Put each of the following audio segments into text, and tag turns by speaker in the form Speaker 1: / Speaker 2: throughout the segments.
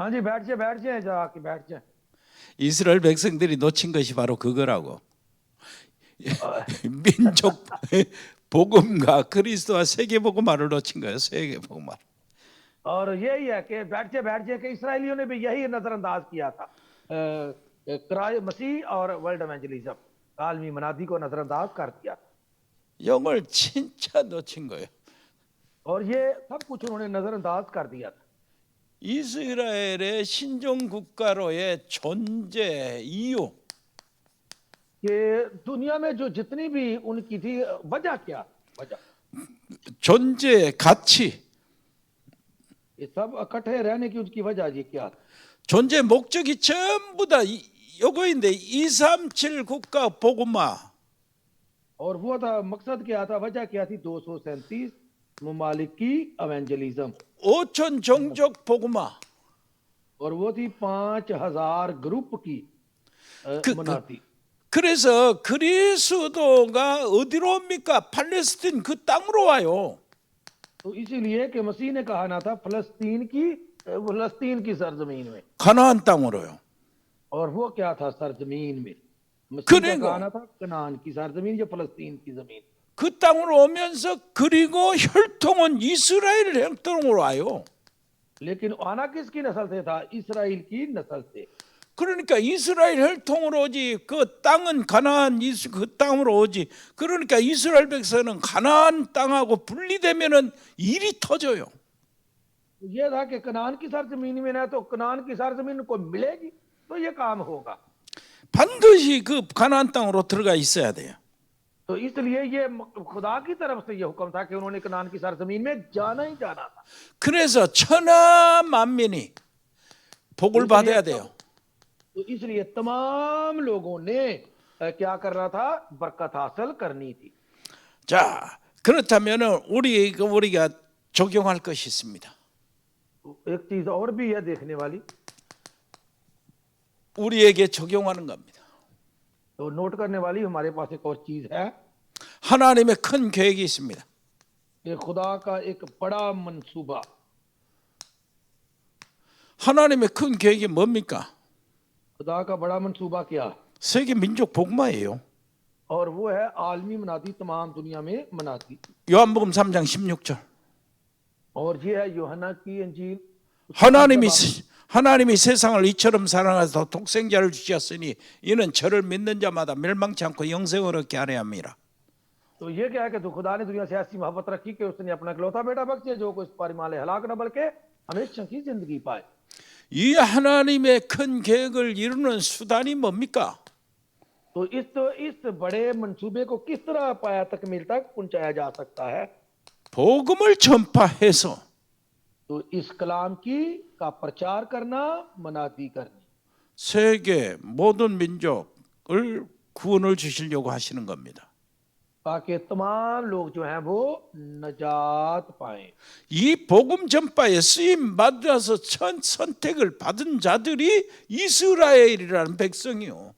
Speaker 1: हाँ जी, बैठ जाए जाके बैठ जाए।
Speaker 2: 이스라엘 백성들이 놓친 것이 바로 그거라고.
Speaker 1: अ,
Speaker 2: 민족 복음과 그리스도와 세계 복음화를 놓친 거예요. 세계 복음화.
Speaker 1: और यही है कि बैठ जाए कि इसराइलियों ने भी यही नजरअंदाज किया था, क्राय मसीह और वर्ल्ड एवेंजलिज्म, आलमी मनादी को नजरअंदाज कर दिया
Speaker 2: 영을 진짜 놓친 거예요.
Speaker 1: और ये सब कुछ उन्होंने नजरअंदाज कर दिया था।
Speaker 2: 이스라엘의 신종 국가로의 존재 이유,
Speaker 1: कि दुनिया में जो जितनी भी उनकी थी वजह क्या, वजह
Speaker 2: 존재 가치,
Speaker 1: ये सब इकट्ठे रहने की उनकी वजह ये क्या था?
Speaker 2: 존재 목적이 전부 다 요거인데 237 국가 복음화.
Speaker 1: और वो था मकसद क्या था, वजह क्या थी? 237 ममालिक की एवेंजलिज्म
Speaker 2: 5천 종족 복음화.
Speaker 1: और वो थी 5000 ग्रुप की मनाती।
Speaker 2: 그래서 그리스도가 어디로 옵니까? 팔레스틴 그 땅으로 와요.
Speaker 1: तो इसीलिए कि मसीह ने कहा ना था फलस्तीन की सरजमीन में,
Speaker 2: 가나안 땅으로요.
Speaker 1: और वो क्या था? सरजमीन में। मसीह
Speaker 2: 그리고
Speaker 1: का कहा ना था कनान की सरजमीन या फलस्तीन की जमीन।
Speaker 2: 그 땅으로 오면서 그리고 혈통은 이스라엘 혈통으로 와요.
Speaker 1: लेकिन आना किसकी नस्ल से था? इसराइल की नस्ल से।
Speaker 2: 그러니까 이스라엘 혈통으로 오지 그 땅은 가나안 그 땅으로 오지. 그러니까 이스라엘 백성은 가나안 땅하고 분리되면은 일이 터져요.
Speaker 1: ये था कि कनान की सरजमीन में ना, तो कनान की सरजमीन को मिलेगी तो ये काम होगा।
Speaker 2: 반드시 그 가나안 땅으로 들어가 있어야 돼요.
Speaker 1: तो इसलिए ये खुदा की तरफ से ये हुक्म था कि उन्होंने कनान की सरजमीन में जाना ही जाना था।
Speaker 2: 그래서 천하 만민이 복을 받아야 돼요.
Speaker 1: तो इसलिए तमाम लोगों ने क्या करना था? बरकत हासिल करनी थी।
Speaker 2: 자, 그렇다면은 우리가 적용할 것이 있습니다.
Speaker 1: एक चीज और भी है देखने वाली,
Speaker 2: 우리에게 적용하는 겁니다.
Speaker 1: तो नोट करने वाली हमारे पास एक और चीज है।
Speaker 2: 하나님의 큰 계획이 있습니다.
Speaker 1: ये खुदा का एक बड़ा मंसूबा।
Speaker 2: 하나님의 큰 계획이 뭡니까?
Speaker 1: खुदा का बड़ा मंसूबा क्या?
Speaker 2: 세계 민족 복음화예요.
Speaker 1: और वो है आलमी मनादी, तमाम दुनिया में मनादी।
Speaker 2: 요한복음 3장 16절.
Speaker 1: और ये है यूहन्ना की इंजील।
Speaker 2: 하나님이 세상을 이처럼 사랑하사 독생자를 주셨으니 이는 저를 믿는 자마다 멸망치 않고 영생을 얻게 하려 함이라.
Speaker 1: तो ये क्या है कि तो खुदा ने दुनिया से ऐसी मोहब्बत रखी कि उसने अपना इकलौता बेटा बख्शे जो कोई इस पर ईमान ले हलाक न बल्कि हमेशा की जिंदगी पाए।
Speaker 2: 이 하나님의 큰 계획을 이루는 수단이 뭡니까?
Speaker 1: तो इस बड़े मंसूबे को किस तरह पाया तकमील तक पहुंचाया जा सकता है?
Speaker 2: 복음을 전파해서
Speaker 1: तो इस कलाम का प्रचार करना, मनादी करनी।
Speaker 2: 세계 모든 민족을 구원을 주시려고 하시는 겁니다.
Speaker 1: ताकि तमाम लोग जो हैं वो नजात पाएं।
Speaker 2: 이 복음 전파에 쓰임 받아서 선택을 받은 자들이 이스라엘이라는 백성이요.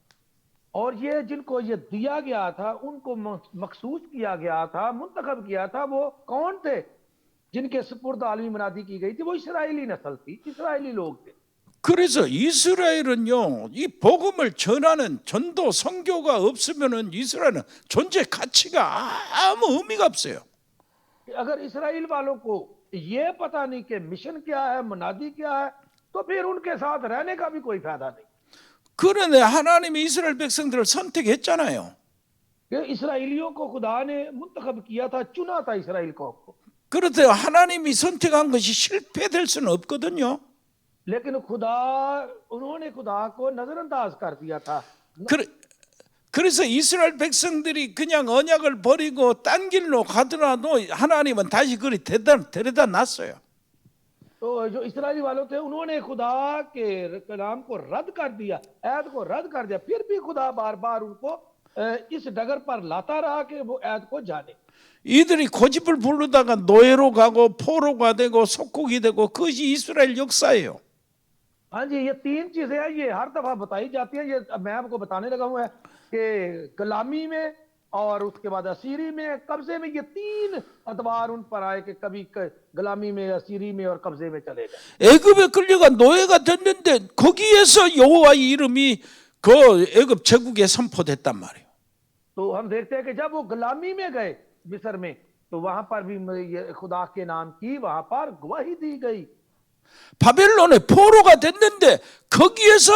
Speaker 1: और ये जिनको ये दिया गया था, उनको मखसूस किया गया था, मुंतखब किया था, वो कौन थे? जिनके सुपुर्द आलमी मनादी की गई थी, वो इस्राएली नस्ल थी, इस्राएली लोग थे।
Speaker 2: 그래서 이스라엘은요, 이 복음을 전하는 전도 선교가 없으면은 이스라엘은 존재 가치가 아무 의미가 없어요.
Speaker 1: अगर इस्राएल वालों को ये पता नहीं कि मिशन क्या है, मनादी क्या है, तो फिर उनके साथ रहने का भी कोई फायदा नहीं।
Speaker 2: 그런데 하나님이 이스라엘 백성들을 선택했잖아요.
Speaker 1: इस्राएलियों को खुदा ने मुंतखब किया था, चुना था इस्राएल को।
Speaker 2: 그렇대요. 하나님이 선택한 것이 실패될 수는 없거든요.
Speaker 1: लेकिन उन्होंने खुदा को नजरअंदाज कर दिया था।
Speaker 2: 그래서 이스라엘 백성들이 그냥 언약을 버리고 딴 길로 가더라도 하나님은 다시 그리 데려다 놨어요.
Speaker 1: तो जो इस्राएली वालों थे, उन्होंने खुदा के कलाम को रद्द कर दिया, ऐद को रद्द कर दिया, फिर भी खुदा बार बार उनको इस डगर पर लाता रहा कि वो ऐद को जाने।
Speaker 2: 이들이 고집을 부르다가 노예로 가고 포로가 되고 속국이 되고 그것이 이스라엘 역사예요.
Speaker 1: हाँ जी, ये तीन चीजें हैं, ये हर दफा बताई जाती हैं। ये मैं आपको बताने लगा हूँ कि कलामी में और उसके बाद असीरी में कब्जे में, ये 3 अतवार उन पर आए कि कभी गुलामी में, असीरी में और कब्जे में चले गए।
Speaker 2: 애굽에 끌려가 노예가 됐는데 거기에서 여호와의 이름이 그 애굽 제국에 선포됐단 말이에요.
Speaker 1: तो हम देखते हैं कि जब वो गुलामी में गए मिस्र में, तो वहां पर भी ये खुदा के नाम की वहां पर गवाही दी गई।
Speaker 2: 바벨론의 포로가 됐는데 거기에서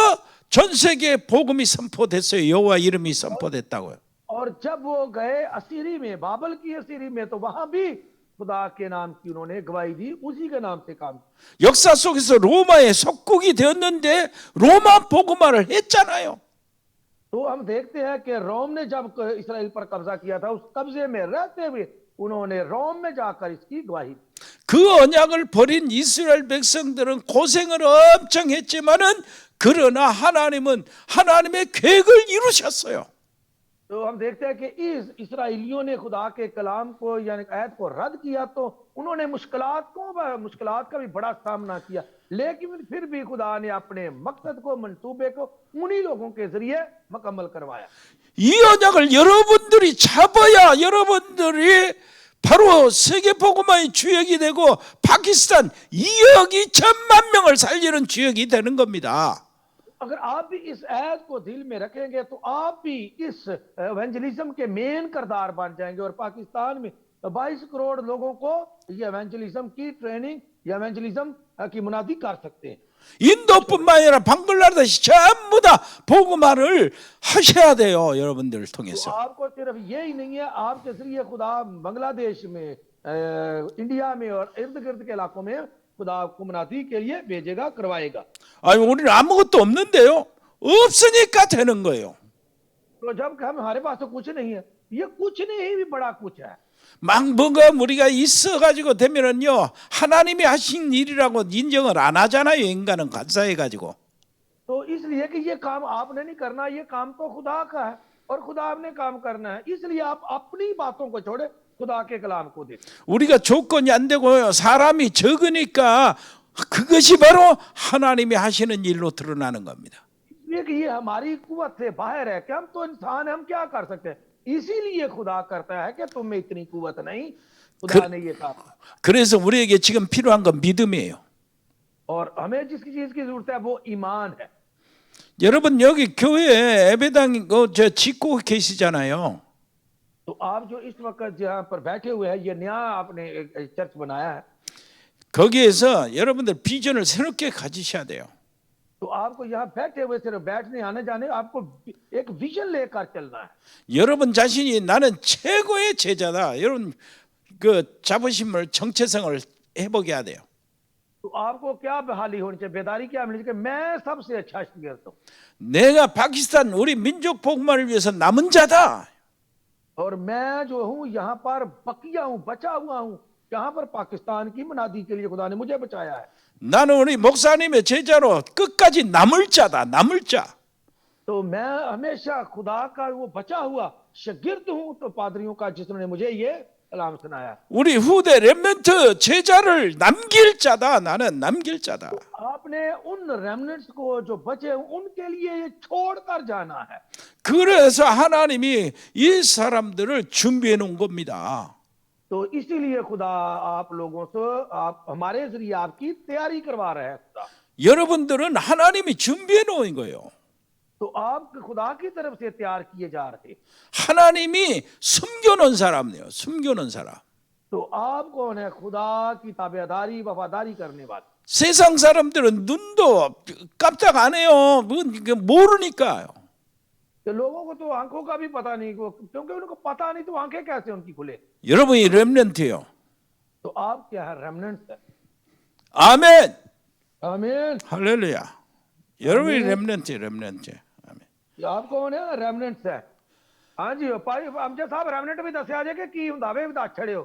Speaker 2: 전 세계에 복음이 선포됐어요. 여호와 이름이 선포됐다고요.
Speaker 1: और जब वो गए असीरी में, बाबल की असीरी में, तो वहां भी खुदा के नाम की उन्होंने गवाही दी, उसी के नाम से काम किया।
Speaker 2: 역사 속에서 로마의 속국이 되었는데 로마 복음화를 했잖아요.
Speaker 1: तो हम देखते हैं कि रोम ने जब इसराइल पर कब्जा किया था, उस कब्जे में रहते हुए उन्होंने रोम में जाकर इसकी गवाही दी।
Speaker 2: 그 언약을 버린 이스라엘 백성들은 고생을 엄청 했지만은 그러나 하나님은 하나님의 계획을 이루셨어요.
Speaker 1: तो हम देखते हैं कि इस इसराइलियों ने खुदा के कलाम को यानी आयत को रद्द किया, तो उन्होंने मुश्किलात का भी बड़ा सामना किया, लेकिन फिर भी खुदा ने अपने मकसद को, मंसूबे को उन्हीं लोगों के जरिए मुकम्मल करवाया।
Speaker 2: 이 언약을 여러분들이 잡아야 여러분들이 바로 세계 복음화의 주역이 되고 파키스탄 2억 2천만 명을 살리는 주역이 되는 겁니다.
Speaker 1: अगर आप भी इस आयत को दिल में रखेंगे तो आप भी इस एवेंजलिज्म के मेन करदार बन जाएंगे और पाकिस्तान में 22 करोड़ लोगों को ये एवेंजलिज्म की ट्रेनिंग या एवेंजलिज्म की मुनादी कर सकते हैं।
Speaker 2: 인도뿐만 아니라 방글라데시 전부 다 복음화를 하셔야 돼요. 여러분들을
Speaker 1: तो
Speaker 2: 통해서.
Speaker 1: आपको सिर्फ यही नहीं है, आपके जरिए खुदा बांग्लादेश में, इंडिया में और इर्द गिर्द के इलाकों में खुदा को मुनादी के लिए भेजेगा, करवाएगा।
Speaker 2: 아니 우리는 아무것도 없는데요. 없으니까 되는 거예요.
Speaker 1: तो जब हमारे पास तो कुछ नहीं है, ये कुछ नहीं भी बड़ा कुछ है।
Speaker 2: 막 뭔가 우리가 있어가지고 되면은요 하나님이 하신 일이라고 인정을 안 하잖아요. 인간은 간사해가지고.
Speaker 1: तो इसलिए कि ये काम आपने नहीं करना, ये काम तो खुदा का है और खुदा ने काम करना है, इसलिए आप अपनी बातों को छोड़े, खुदा के कलाम को देखें।
Speaker 2: 우리가 조건이 안 되고 사람이 적으니까 그것이 바로 하나님이 하시는 일로 드러나는 겁니다.
Speaker 1: इसलिए कि ये हमारी कुव्वत से बाहर है कि हम तो इंसान हैं, हम क्या कर सकते हैं, इसीलिए खुदा करता है कि तुम में इतनी कुव्वत नहीं, खुदा ने ये कहा।
Speaker 2: 그래서 우리에게 지금 필요한 건 믿음이에요.
Speaker 1: और हमें जिस चीज की जरूरत है वो ईमान है।
Speaker 2: 여러분 여기 교회에 예배당 저 짓고 계시잖아요.
Speaker 1: तो आप जो इस वक्त जहाँ पर बैठे हुए हैं, ये नया आपने एक चर्च बनाया है,
Speaker 2: 거기에서 여러분들 비전을 새롭게 가지셔야 돼요.
Speaker 1: तो आपको यहाँ बैठे हुए सिर्फ बैठने आने जाने, आपको एक विजन लेकर चलना है।
Speaker 2: 여러분 자신이 나는 최고의 제자다. 여러분 그 자부심을 정체성을 회복해야 돼요.
Speaker 1: तो आपको क्या बहाली होनी चाहिए, बेदारी क्या मिलनी चाहिए कि मैं सबसे अच्छा शागिर्द हूँ
Speaker 2: 내가 파키스탄 우리 민족 복음화를 위해서 남은 자다.
Speaker 1: और मैं जो हूँ यहाँ पर बकिया हूँ, बचा हुआ हूँ, यहाँ पर पाकिस्तान की मुनादी के लिए खुदा ने मुझे बचाया है।
Speaker 2: 나는 우리 목사님의 제자로 끝까지 남을 자다. 남을 자.
Speaker 1: तो मैं हमेशा खुदा का वो बचा हुआ शागिर्द हूँ, तो पादरियों का जिसने मुझे ये कलाम सुनाया।
Speaker 2: 우리 후대 렘넌트 제자를 남길 자다. 나는 남길 자다.
Speaker 1: आपने उन रेमनेंट्स को जो बचे उनके लिए ये छोड़कर जाना है।
Speaker 2: 그래서 하나님이 이 사람들을 준비해 놓은 겁니다.
Speaker 1: तो इसीलिए खुदा आप लोगों से, आप हमारे जरिए आपकी तैयारी करवा रहे हैं खुदा।
Speaker 2: 여러분들은 하나님이 준비해 놓은 거예요.
Speaker 1: तो आप खुदा की तरफ से तैयार किए जा रहे।
Speaker 2: 하나님이 숨겨놓은 사람이에요. 숨겨놓은 사람.
Speaker 1: तो आप कौन है, खुदा की ताबेदारी वफादारी करने वाले।
Speaker 2: 세상 사람들은 눈도 깜짝 안 해요. 모르니까요.
Speaker 1: तो लोगों को तो आंखों का भी पता नहीं, क्योंकि उनको पता नहीं तो आंखें कैसे उनकी खुले।
Speaker 2: 여러분이 렘넌트예요.
Speaker 1: तो आप क्या है, रेमनेंट्स है।
Speaker 2: 아멘.
Speaker 1: आमीन।
Speaker 2: 할렐루야. 여러분이 렘넌트, 렘넌트. 아멘.
Speaker 1: आप कौन है, रेमनेंट्स है। हाँ जी भाई अमजद साहब, रेमनेंट भी दसिया जे कि हुंदा वे भी दस छड़ियो,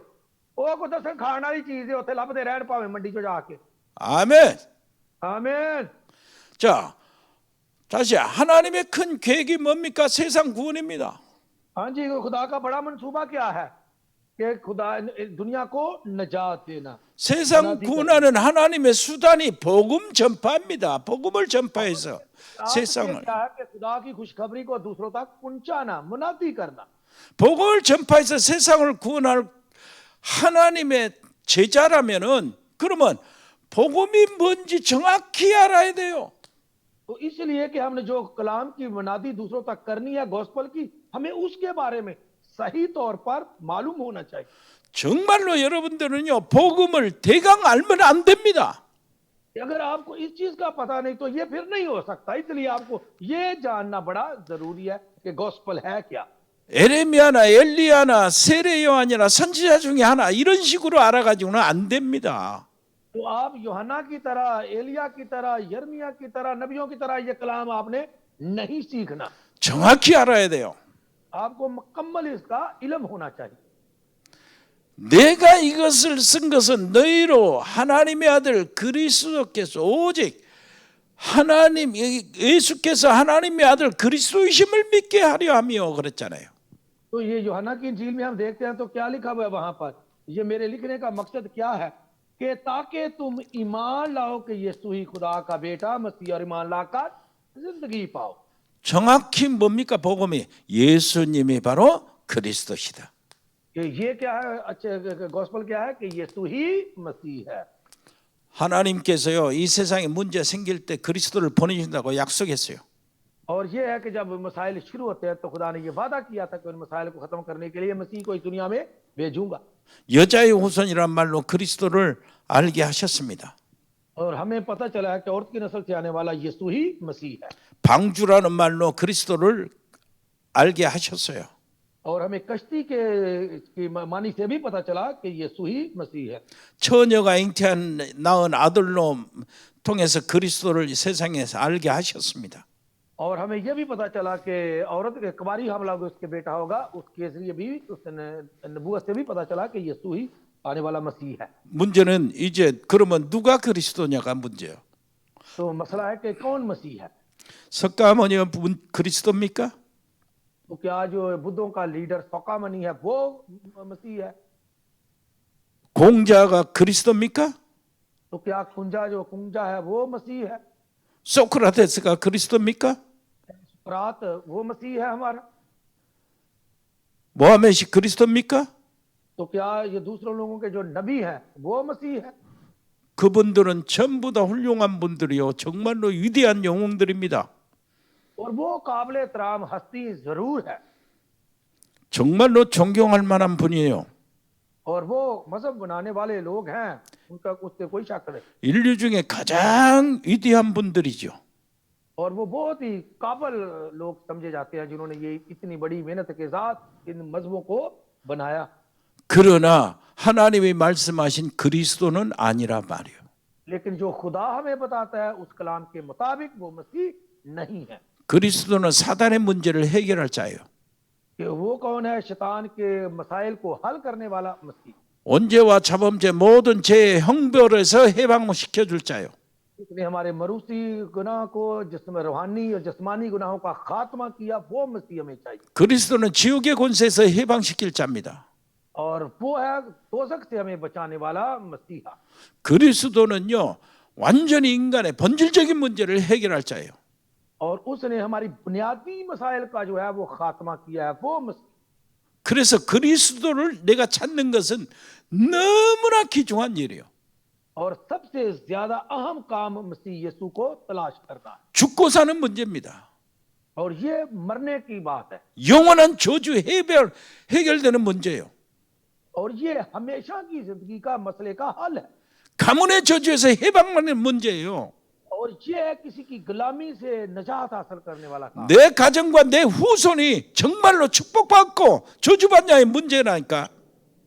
Speaker 1: ਉਹ ਕੋ ਦੱਸਣ ਖਾਣ ਵਾਲੀ ਚੀਜ਼ ਹੈ, ਉੱਥੇ ਲੱਭਦੇ ਰਹਿਣ ਭਾਵੇਂ ਮੰਡੀ ਚੋਂ ਜਾ ਕੇ।
Speaker 2: 아멘.
Speaker 1: 아멘।
Speaker 2: 자, 다시 하나님의 큰 계획이 뭡니까? 세상 구원입니다.
Speaker 1: हाँ जी, खुदा का बड़ा मंसूबा क्या है कि खुदा दुनिया को नजात देना।
Speaker 2: 세상 구원하는 하나님의 수단이 복음 전파입니다. 복음을 전파해서 세상을।
Speaker 1: क्या है कि खुदा की खुशखबरी को दूसरों तक पहुंचाना, मुनादी करना।
Speaker 2: 복음을 전파해서 세상을 구원할 하나님의 제자라면은 그러면 복음이 뭔지 정확히 알아야 돼요.
Speaker 1: तो इसलिए कि हमने जो कलाम की मनादी दूसरों तक करनी है गॉस्पल की, हमें उसके बारे में सही तौर पर मालूम होना चाहिए।
Speaker 2: 정말로 여러분들은요 복음을 대강 알면 안 됩니다.
Speaker 1: अगर आपको इस चीज का पता नहीं तो ये फिर नहीं हो सकता। इसलिए आपको ये जानना बड़ा जरूरी है कि गॉस्पल है क्या।
Speaker 2: 에레미야나 엘리야나 세례 요한이나 선지자 중에 하나 이런 식으로 알아가지고는 안 됩니다.
Speaker 1: तो आप यूहन्ना की तरह, एलिया की तरह, यर्मिया की तरह, नबियों की तरह ये कलाम आपने नहीं सीखना।
Speaker 2: 정확히 알아야 돼요.
Speaker 1: आपको मुकम्मल इसका इल्म होना चाहिए।
Speaker 2: 내가 이것을 쓴 것은 너희로 하나님의 아들 그리스도께서 오직 하나님 예수께서 하나님의 아들 그리스도이심을 믿게 하려 하며 그랬잖아요.
Speaker 1: तो ये यूहन्ना की इंजील में हम देखते हैं तो क्या लिखा हुआ है वहां पर, ये मेरे लिखने का मकसद क्या है कि ताकि तुम ईमान लाओ कि यीशु ही खुदा का बेटा मसीह और ईमान लाकर जिंदगी पाओ।
Speaker 2: 정확히 뭡니까 복음이 예수님이 바로 그리스도시다.
Speaker 1: ये क्या है, अच्छे गॉस्पल क्या है कि यीशु ही मसीह है।
Speaker 2: 하나님께서요 이 세상에 문제 생길 때 그리스도를 보내신다고 약속했어요.
Speaker 1: और ये है कि जब मसाइल शुरू होते हैं तो खुदा ने ये वादा किया था कि उन मसाइल को खत्म करने के लिए मसीह को इस दुनिया में भेजूंगा।
Speaker 2: 여자의 후손이란 말로 그리스도를 알게 하셨습니다.
Speaker 1: और हमें पता चला है कि औरत की नस्ल से आने वाला यीशु ही मसीह है।
Speaker 2: 방주라는 말로 그리스도를 알게 하셨어요.
Speaker 1: और हमें कश्ती की मानी से भी पता चला कि यीशु ही मसीह है।
Speaker 2: 처녀가 잉태한 낳은 아들로 통해서 그리스도를 세상에서 알게 하셨습니다.
Speaker 1: और हमें यह भी पता चला कि औरत के कुंवारी हमला उसके बेटा होगा, उसके जरिए भी उस नबूवत से भी पता चला कि यीशु ही आने वाला मसीह है।
Speaker 2: 문제는 이제 그러면 누가 그리스도냐가 문제예요.
Speaker 1: तो मसला है कि कौन मसीह है।
Speaker 2: 석가모니가 그리스도입니까?
Speaker 1: तो क्या जो बुद्धों का लीडर सोकामनी है वो मसीह है?
Speaker 2: 공자가 그리스도입니까?
Speaker 1: तो क्या कुंजा है वो मसीह है?
Speaker 2: 소크라테스가 그리스도입니까?
Speaker 1: सुकरात वो मसीह है हमारा?
Speaker 2: 모하메시 그리스도입니까?
Speaker 1: तो क्या ये दूसरों लोगों के जो नबी हैं वो मसीह है?
Speaker 2: 그분들은 전부 다 훌륭한 분들이요 정말로 위대한 영웅들입니다.
Speaker 1: और वो काबिल एहतराम हस्ती जरूर है
Speaker 2: 정말로 존경할 만한 분이에요.
Speaker 1: और वो मजहब बनाने वाले लोग हैं, उनका उससे कोई शक नहीं।
Speaker 2: 인류 중에 가장 위대한 분들이죠.
Speaker 1: और वो बहुत ही काबिल लोग समझे जाते हैं जिन्होंने ये इतनी बड़ी मेहनत के साथ इन मजहबों को बनाया।
Speaker 2: 그러나 하나님이 말씀하신 그리스도는 아니라 말이에요.
Speaker 1: लेकिन जो खुदा हमें बताता है उस कलाम के मुताबिक वो मसीह नहीं है।
Speaker 2: 그리스도는 사단의 문제를 해결할 자예요.
Speaker 1: कि वो कौन है? शैतान के मसाइल को हल करने वाला मसीह।
Speaker 2: 원죄와 자범죄 모든 죄의 형벌에서 해방시켜 줄 자예요.
Speaker 1: इसने हमारे मरूसी गुनाह को, जिसमें रूहानी और जिस्मानी गुनाहों का खात्मा किया, वो मसीह हमें चाहिए।
Speaker 2: 그리스도는 지옥의 권세에서 해방시킬 자입니다.
Speaker 1: और वो है दोजख से हमें बचाने वाला मसीहा।
Speaker 2: 그리스도는요 완전히 인간의 본질적인 문제를 해결할 자예요.
Speaker 1: और उसने हमारी बुनियादी मसाइल का जो है वो खात्मा किया है, वो मसीह।
Speaker 2: 그래서 그리스도를 내가 찾는 것은 너무나 귀중한 일이에요.
Speaker 1: और सबसे ज्यादा अहम काम मसीह यीशु को तलाश करना है।
Speaker 2: 죽고 사는 문제입니다.
Speaker 1: और ये मरने की बात है
Speaker 2: 영원한 저주 해결되는 문제예요.
Speaker 1: और ये हमेशा की जिंदगी का मसले का हल है।
Speaker 2: 가문의 저주에서 해방받는 문제예요.
Speaker 1: और ये है किसी की गुलामी से निजात हासिल करने वाला काम।
Speaker 2: 내 가정과 내 후손이 정말로 축복받고 저주받냐의 문제라니까.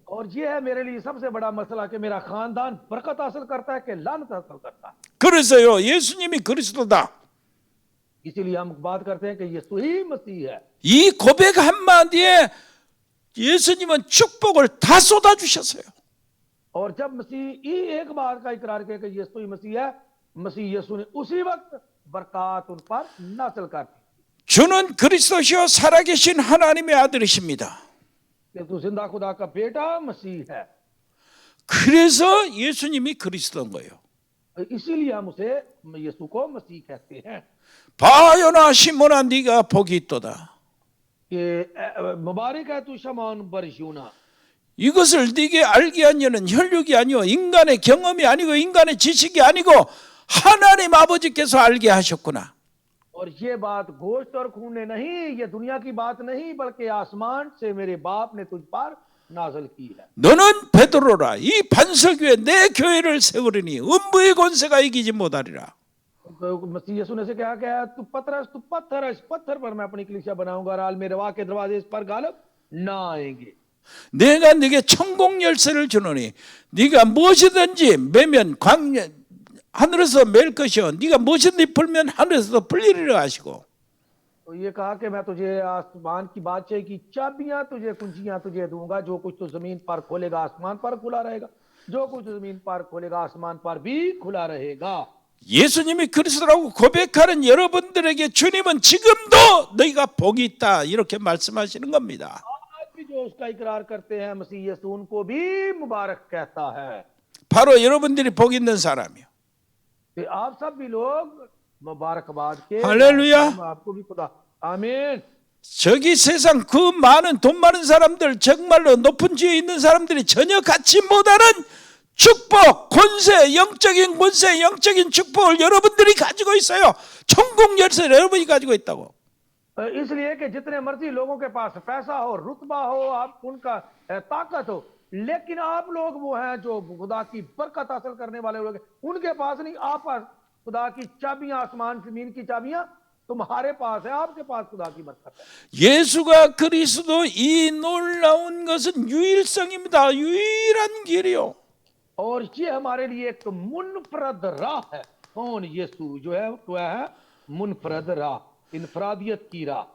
Speaker 1: और ये है मेरे लिए सबसे बड़ा मसला कि मेरा खानदान बरकत हासिल करता है कि लानत हासिल करता है।
Speaker 2: 그래서요 예수님이 그리스도다.
Speaker 1: इसीलिए हम बात करते हैं कि यीशु ही मसीह है।
Speaker 2: 이 고백 한마디에 예수님은 축복을 다 쏟아주셨어요.
Speaker 1: और जब मसीह ही एक बात का इकरार किया कि यीशु ही मसीह है, मसीह यीशु ने उसी वक्त बरकत उन पर नाजिल कर दी।
Speaker 2: 주는 그리스도시요 살아계신 하나님의 아들이십니다.
Speaker 1: कि तू जिंदा खुदा का बेटा मसीह है।
Speaker 2: 그래서 예수님이 그리스도인 거예요.
Speaker 1: इसीलिए हम उसे यीशु को मसीह कहते हैं।
Speaker 2: 바요나 시몬아 네가 복이 있도다.
Speaker 1: कि मुबारक है तू शमौन बरशूना।
Speaker 2: 이것을 네게 알게 한 이는 혈육이 아니요 인간의 경험이 아니고 인간의 지식이 아니고 하나님 아버지께서 알게 하셨구나.
Speaker 1: और ये बात गोश्त और खून ने नहीं, ये दुनिया की बात नहीं, बल्कि आसमान से मेरे बाप ने तुझ पर नाज़िल की है।
Speaker 2: 너는 베드로라 이 반석 위에 내 교회를 세우리니 음부의 권세가 이기지 못하리라.
Speaker 1: मसीह यीशु ने से क्या कहा, तू पत्थर है, इस पत्थर पर मैं अपनी कलीसिया बनाऊंगा और मेरे रवा के दरवाजे इस पर गालिब ना आएंगे।
Speaker 2: 내가 네게 천국 열쇠를 주노니 네가 무엇이든지 매면 하늘에서 맬 것이요 네가 무엇이든지 풀면 하늘에서도 풀리리라 하시고.
Speaker 1: तो ये कहा कि मैं तुझे आसमान की बादशाही की चाबियां तुझे कुंजियां तुझे दूंगा, जो कुछ तो जमीन पर खोलेगा आसमान पर खुला रहेगा, जो कुछ जमीन पर खोलेगा आसमान पर भी खुला रहेगा।
Speaker 2: 예수님이 그리스도라고 고백하는 여러분들에게 주님은 지금도 너희가 복이 있다 이렇게 말씀하시는 겁니다.
Speaker 1: आज भी जो उसका इकरार करते हैं मसीह यीशु उनको भी मुबारक कहता है।
Speaker 2: 바로 여러분들이 복 있는 사람이요.
Speaker 1: कि आप सब भी लोग मुबारकबाद के,
Speaker 2: हालेलुया।
Speaker 1: आपको भी खुदा आमीन।
Speaker 2: 저기 세상 그 많은 돈 많은 사람들 정말로 높은 지위에 있는 사람들이 전혀 갖지 못하는 축복, 권세, 영적인 권세, 영적인 축복을 여러분들이 가지고 있어요. 천국 열쇠를 여러분이 가지고 있다고.
Speaker 1: इसलिए कि जितने मर्जी लोगों के पास पैसा हो, रुतबा हो, आप उनका ताकत हो, लेकिन आप लोग वो हैं जो खुदा की बरकत हासिल करने वाले लोग, उनके पास नहीं। आप पास खुदा की चाबियां, आसमान जमीन की चाबियां तुम्हारे पास है, आपके पास खुदा की बरकत है।
Speaker 2: 예수가 그리스도 이 놀라운 것은 유일성입니다. 유일한 길이요.
Speaker 1: और ये हमारे लिए एक मुनफरद राह है। कौन? यीशु जो है वो है मुनफरद राह, इनफरादियत की राह,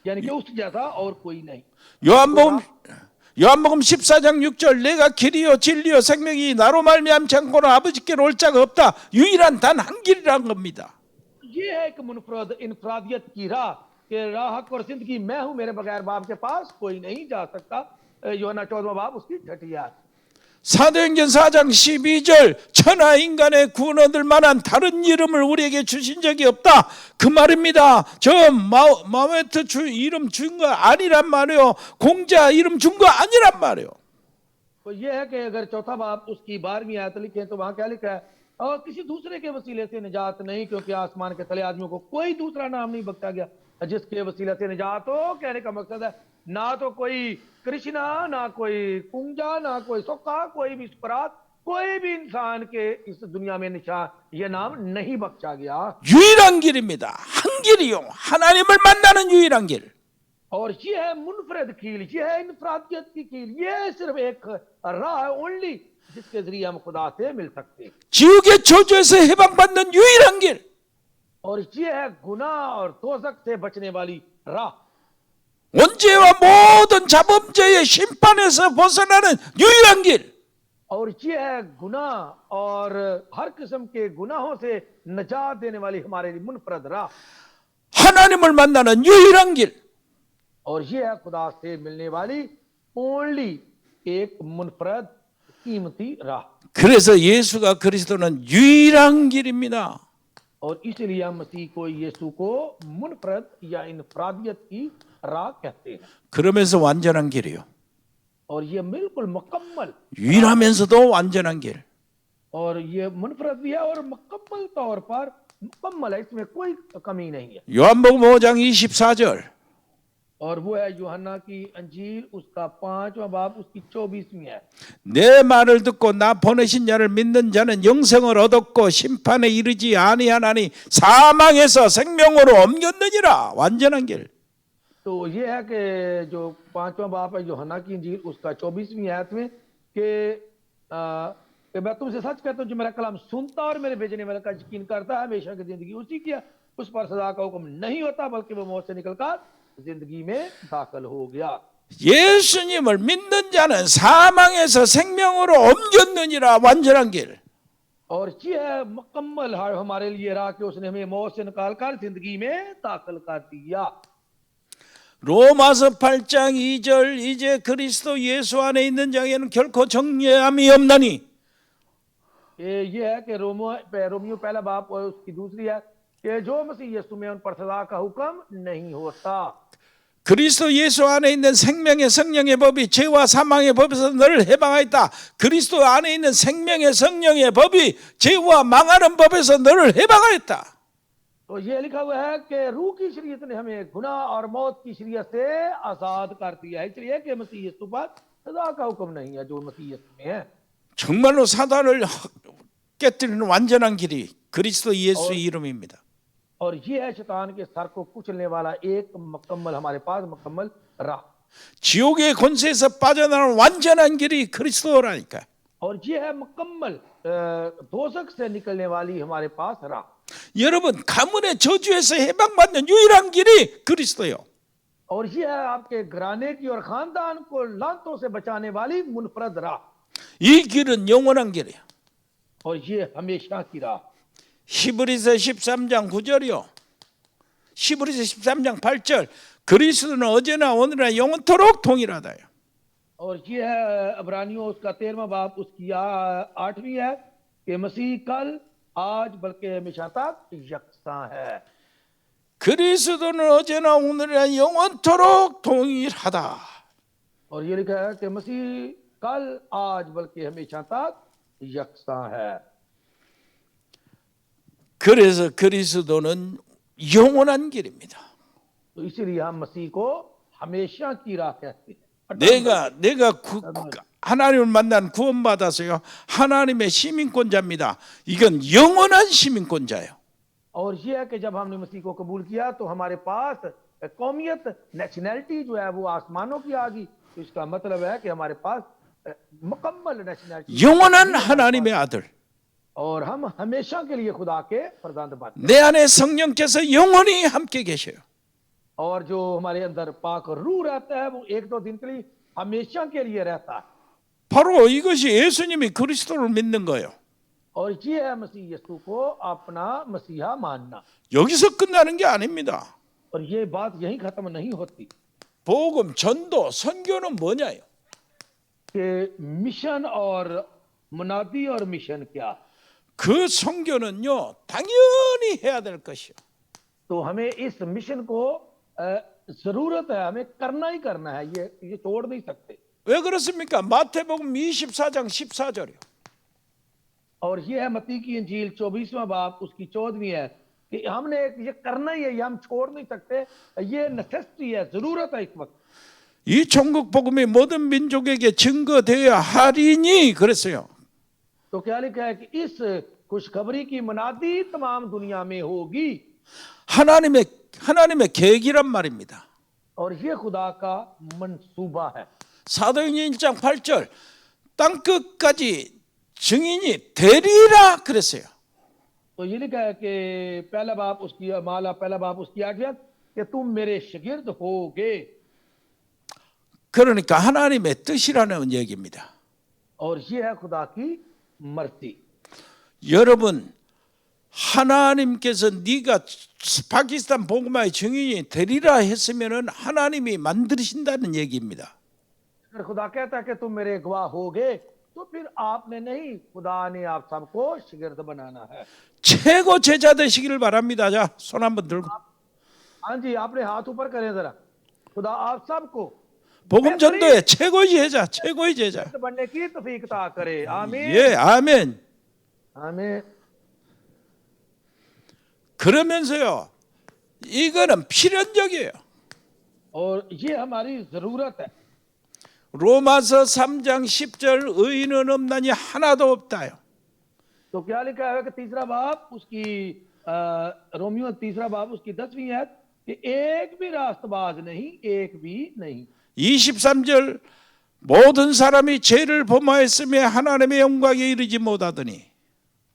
Speaker 1: यानी कि उस जैसा और कोई नहीं।
Speaker 2: 요한복음 14장 6절 내가 길이요 진리요 생명이 나로 말미암지 않고는 아버지께로 올 자가 없다. 유일한 단 한 길이란 겁니다.
Speaker 1: ये है एक मुनफरद इनफरादियत की राह कि राह हक और जिंदगी मैं हूं, मेरे बगैर बाप के पास कोई नहीं जा सकता। यूहन्ना 14वां बाब उसकी 6 आयत।
Speaker 2: 사도행전 4장 12절 천하 인간의 구원 얻을 만한 다른 이름을 우리에게 주신 적이 없다. 그 말입니다. 저 마호메트 이름 준 거 아니란 말이에요. 공자 이름 준 거 아니란 말이에요.
Speaker 1: तो ये है कि अगर चौथा बाब उसकी 12वीं आयत लिखे तो वहां क्या लिखा है, और किसी दूसरे के वसीले से निजात नहीं, क्योंकि आसमान के तले आदमियों को कोई दूसरा नाम नहीं बख्शा गया जिसके वसीले से निजात हो। कहने का मकसद है ना तो कोई कृष्णा, ना कोई कुंजा, ना कोई सोका, कोई भी सुकरात, कोई भी इंसान के इस दुनिया में निशान ये नाम नहीं बख्शा गया।
Speaker 2: 유일한 길입니다. 한 길이요. 하나님을 만나는 유일한 길.
Speaker 1: और ये है मुनफरद कील, ये है इनफरादियत की कील, ये सिर्फ एक राह है ओनली जिसके जरिए हम खुदा से मिल सकते हैं।
Speaker 2: 지옥의 저주에서 해방받는 유일한 길.
Speaker 1: और ये है गुनाह और दोजख से बचने वाली राह,
Speaker 2: 원죄와 모든 자범죄의 심판에서 벗어나는 유일한 길.
Speaker 1: और ये है गुनाह और हर किस्म के गुनाहों से निजात देने वाली हमारे लिए मुनफरद राह,
Speaker 2: 하나님을 만나는 유일한 길.
Speaker 1: और ये है खुदा से मिलने वाली ओनली एक मुनफरद कीमती राह।
Speaker 2: 그래서 예수가 그리스도는 유일한 길입니다.
Speaker 1: और इसलिए हम मसीह को, यीशु को मुनफरद या इनफरादियत की राह कहते हैं।
Speaker 2: 그러면서 완전한 길이요.
Speaker 1: और ये बिल्कुल मुकम्मल,
Speaker 2: 유일하면서도 완전한 길.
Speaker 1: और ये मुनफरद भी है और मुकम्मल तौर पर मुकम्मल है, इसमें कोई कमी नहीं है।
Speaker 2: 요한복음 5장 24절.
Speaker 1: और वो है यूहन्ना की अंजील उसका 5वां बाब उसकी 24वीं है।
Speaker 2: 내 말을 듣고 나 보내신 자를 믿는 자는 영생을 얻었고 심판에 이르지 아니하나니 사망에서 생명으로 옮겼느니라. 완전한 길.
Speaker 1: तो ये है कि जो 5वां बाब है यूहन्ना की अंजील उसका 24वीं आयत में कि मैं तुमसे सच कहता हूँ जो मेरा कलाम सुनता और मेरे भेजने वाले का यकीन करता है हमेशा की जिंदगी उसी की है, उस पर सजा का हुक्म नहीं होता, बल्कि वो मौत से निकलकर जिंदगी में दाखिल हो गया।
Speaker 2: 예수님을 믿는 자는 사망에서 생명으로 옮겼느니라. 완전한 길.
Speaker 1: और ये है मुकम्मल हमारे लिए राह कि उसने हमें मौत से निकालकर जिंदगी में दाखिल कर दिया।
Speaker 2: 로마서 8장 2절 이제 그리스도 예수 안에 있는 자에게는 결코 정죄함이 없나니.
Speaker 1: ये है कि रोमियो पहला बाप और उसकी दूसरी है कि जो मसीह यीशु में उन पर सजा का हुक्म नहीं होता।
Speaker 2: 그리스도 예수 안에 있는 생명의 성령의 법이 죄와 사망의 법에서 너를 해방하였다. 그리스도 안에 있는 생명의 성령의 법이 죄와 망하는 법에서 너를 해방하였다.
Speaker 1: तो ये लिखा हुआ है कि रूह की शरीयत ने हमें गुनाह और मौत की शरीयत से आजाद कर दिया है, इसलिए कि मसीह यीशु पर सजा का हुक्म नहीं है जो मसीह यीशु में है।
Speaker 2: 정말로 사단을 깨뜨리는 완전한 길이 그리스도 예수의 이름입니다.
Speaker 1: और ये है शैतान के सर को कुचलने वाला एक मुकम्मल हमारे पास मुकम्मल राह।
Speaker 2: 지옥의 권세에서 빠져나오는 완전한 길이 그리스도라니까.
Speaker 1: और ये है मुकम्मल दोजख से निकलने वाली हमारे पास राह।
Speaker 2: 여러분 가문의 저주에서 해방받는 유일한 길이 그리스도요.
Speaker 1: और ये है आपके घराने की और खानदान को लांतों से बचाने वाली मुनफरद राह।
Speaker 2: 이 길은 영원한 길이에요.
Speaker 1: और ये हमेशा की राह।
Speaker 2: 히브리서 13장 9절이요. 히브리서 13장 8절. 그리스도는 어제나 오늘나 영원토록 동일하다요.
Speaker 1: और ये है अब्रानियों उसका 13वां बाब उसकी 8वीं है कि मसीह कल आज बल्कि हमेशा तक यकसा है।
Speaker 2: 그리스도는 어제나 오늘나 영원토록 동일하다.
Speaker 1: और ये लिखा है कि मसीह कल आज बल्कि हमेशा तक यकसा है।
Speaker 2: 그래서 그리스도는 영원한 길입니다.
Speaker 1: तो इसीलिए हम मसीह को हमेशा की राह कहते हैं।
Speaker 2: 내가 하나님을 만난 구원받아서요. 하나님의 시민권자입니다. 이건 영원한 시민권자예요.
Speaker 1: और ये है कि जब हमने मसीह को कबूल किया तो हमारे पास कौमियत नेशनैलिटी जो है वो आसमानों की आ गई। तो इसका मतलब है कि हमारे पास मुकम्मल नेशनैलिटी,
Speaker 2: 영원한 하나님의 아들.
Speaker 1: और हम हमेशा के लिए खुदा के फर्जंद बनते हैं।
Speaker 2: 내 안에 성령께서 영원히 함께 계셔요.
Speaker 1: और जो हमारे अंदर पाक रूह रहता है वो एक दो दिन के लिए हमेशा के लिए रहता है।
Speaker 2: 바로 이것이 예수님이 그리스도를 믿는 거예요.
Speaker 1: और ये है मसीह यीशु को अपना मसीहा मानना।
Speaker 2: 여기서 끝나는 게 아닙니다.
Speaker 1: और ये बात यहीं खत्म नहीं होती
Speaker 2: 복음, 전도, 선교는 뭐냐요?
Speaker 1: कि मिशन और मुनादी और मिशन क्या।
Speaker 2: 그 선교는요 당연히 해야 될 것이요.
Speaker 1: तो हमें इस मिशन को जरूरत है, हमें करना ही करना है, ये छोड़ नहीं सकते।
Speaker 2: 왜 그렇습니까? 마태복음 24장 14절이요.
Speaker 1: और ये है मत्ती की इंजील 24वां बाब उसकी 14वीं है कि हमने ये करना ही है, ये हम छोड़ नहीं सकते, ये नेसेसिटी है, जरूरत है इस वक्त।
Speaker 2: 이 천국 복음이 모든 민족에게 증거되어야 하리니 그랬어요.
Speaker 1: तो क्या लिखा है कि इस खुशखबरी की मुनादी तमाम दुनिया में होगी।
Speaker 2: 하나님의 계획이란 말입니다.
Speaker 1: और ये खुदा का मंसूबा है।
Speaker 2: 사도행전 1장 8절 땅 끝까지 증인이 되리라 그랬어요.
Speaker 1: तो ये लिखा है कि पहला बाप उसकी माला पहला बाप उसकी 8 कि तुम मेरे शागिर्द होगे।
Speaker 2: 그러니까 하나님의 뜻이라는 얘기입니다.
Speaker 1: और ये है खुदा की मर्जी।
Speaker 2: 여러분 하나님께서 네가 파키스탄 복음화의 증인이 되리라 했으면은 하나님이 만드신다는 얘기입니다.
Speaker 1: अगर खुदा कहता है कि तुम मेरे गवाह होगे तो फिर आपने नहीं, खुदा ने आप सबको शागिर्द बनाना है।
Speaker 2: 최고 제자 되시기를 바랍니다. 자, 손 한번 들고.
Speaker 1: हाँ जी, आपने हाथ ऊपर करें जरा। खुदा आप सबको
Speaker 2: 복음 전도의 최고의 제자.
Speaker 1: बनने की तौफीक अता करे। आमीन।
Speaker 2: 예, 아멘.
Speaker 1: आमीन।
Speaker 2: 그러면서요, 이거는 필연적이에요.
Speaker 1: और ये हमारी जरूरत है।
Speaker 2: 로마서 3장 10절 의인은 없나니 하나도 없다요.
Speaker 1: तो क्या लिखा है कि तीसरा बाप उसकी रोमियो तीसरा बाप उसकी 10वीं है कि एक भी रास्तबाज नहीं, एक भी नहीं।
Speaker 2: 23절 모든 사람이 죄를 범하였으며 하나님의 영광에 이르지 못하더니.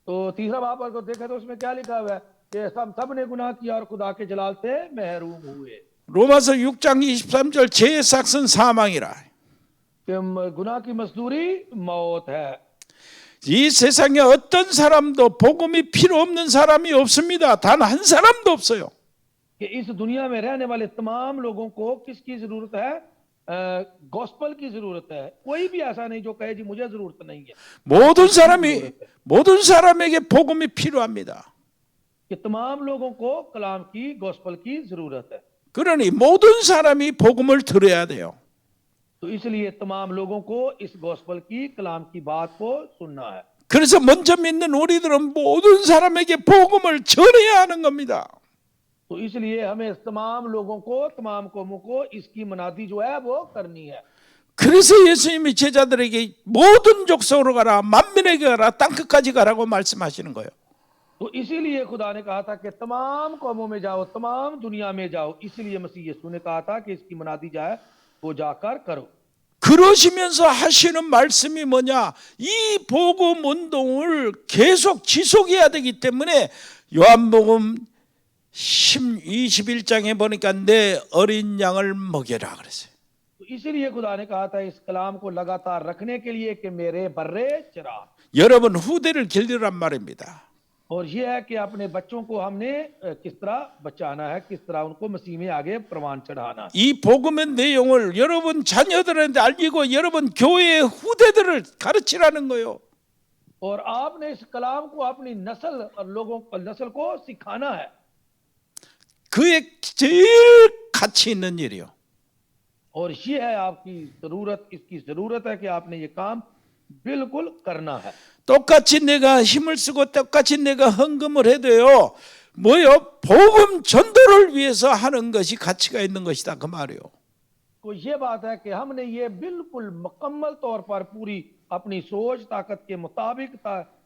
Speaker 1: तो तीसरा बाप अगर देखा तो उसमें क्या लिखा हुआ है कि सब ने गुनाह किया और खुदा के जलाल से महरूम हुए।
Speaker 2: 로마서 6장 23절 죄의 삭은 사망이라.
Speaker 1: कि गुनाह की मजदूरी मौत है।
Speaker 2: 이 세상에 어떤 사람도 복음이 필요 없는 사람이 없습니다. 단 한 사람도 없어요.
Speaker 1: कि इस दुनिया में रहने वाले तमाम लोगों को किसकी जरूरत है? गॉस्पल की जरूरत है। कोई भी ऐसा नहीं जो कहे जी मुझे जरूरत नहीं है।
Speaker 2: 모든 사람에게 복음이 필요합니다.
Speaker 1: कि तमाम लोगों को कलाम की गॉस्पल की जरूरत है।
Speaker 2: 그러니 모든 사람이 복음을 들어야 돼요.
Speaker 1: तो इसलिए तमाम लोगों को इस गॉस्पल की कलाम की बात को सुनना है।
Speaker 2: 그래서 먼저 믿는 우리들은 모든 사람에게 복음을 전해야 하는 겁니다.
Speaker 1: तो इसलिए हमें तमाम लोगों को, तमाम कौमों को इसकी मनादी जो है वो करनी है।
Speaker 2: 그래서 예수님이 제자들에게 모든 족속으로 가라, 만민에게 가라, 땅끝까지 가라고 말씀하시는 거예요.
Speaker 1: तो इसीलिए खुदा ने कहा था कि तमाम कौमों में जाओ, तमाम दुनिया में जाओ। इसलिए मसीह यीशु ने कहा था कि इसकी मनादी जाए वो जाकर करो।
Speaker 2: 그러시면서 하시는 말씀이 뭐냐? 이 복음 운동을 계속 지속해야 되기 때문에 요한복음 21장에 보니까 내 어린 양을 먹여라 그랬어요.
Speaker 1: तो इसीलिए खुदा ने कहा था इस कलाम को लगातार रखने के लिए कि मेरे बर्रे चरा।
Speaker 2: 여러분 후대를 기르란 말입니다.
Speaker 1: और ये है कि अपने बच्चों को हमने किस तरह बचाना है, किस तरह उनको मसीह में आगे प्रमाण चढ़ाना।
Speaker 2: 이 복음의 내용을 여러분 자녀들한테 알리고 여러분 교회의 후대들을 가르치라는 거예요.
Speaker 1: और आपने इस कलाम को अपनी नस्ल और नस्ल को सिखाना है।
Speaker 2: 그의 제일 가치 있는 일이요.
Speaker 1: और ये है आपकी जरूरत, इसकी जरूरत है कि आपने ये काम बिल्कुल करना है।
Speaker 2: 똑같이 내가 힘을 쓰고 똑같이 내가 헌금을 해도요. 뭐요? 복음 전도를 위해서 하는 것이 가치가 있는 것이다 그 말이요.
Speaker 1: तो ये बात है कि हमने ये बिल्कुल मुकम्मल तौर पर पूरी अपनी सोच ताकत के मुताबिक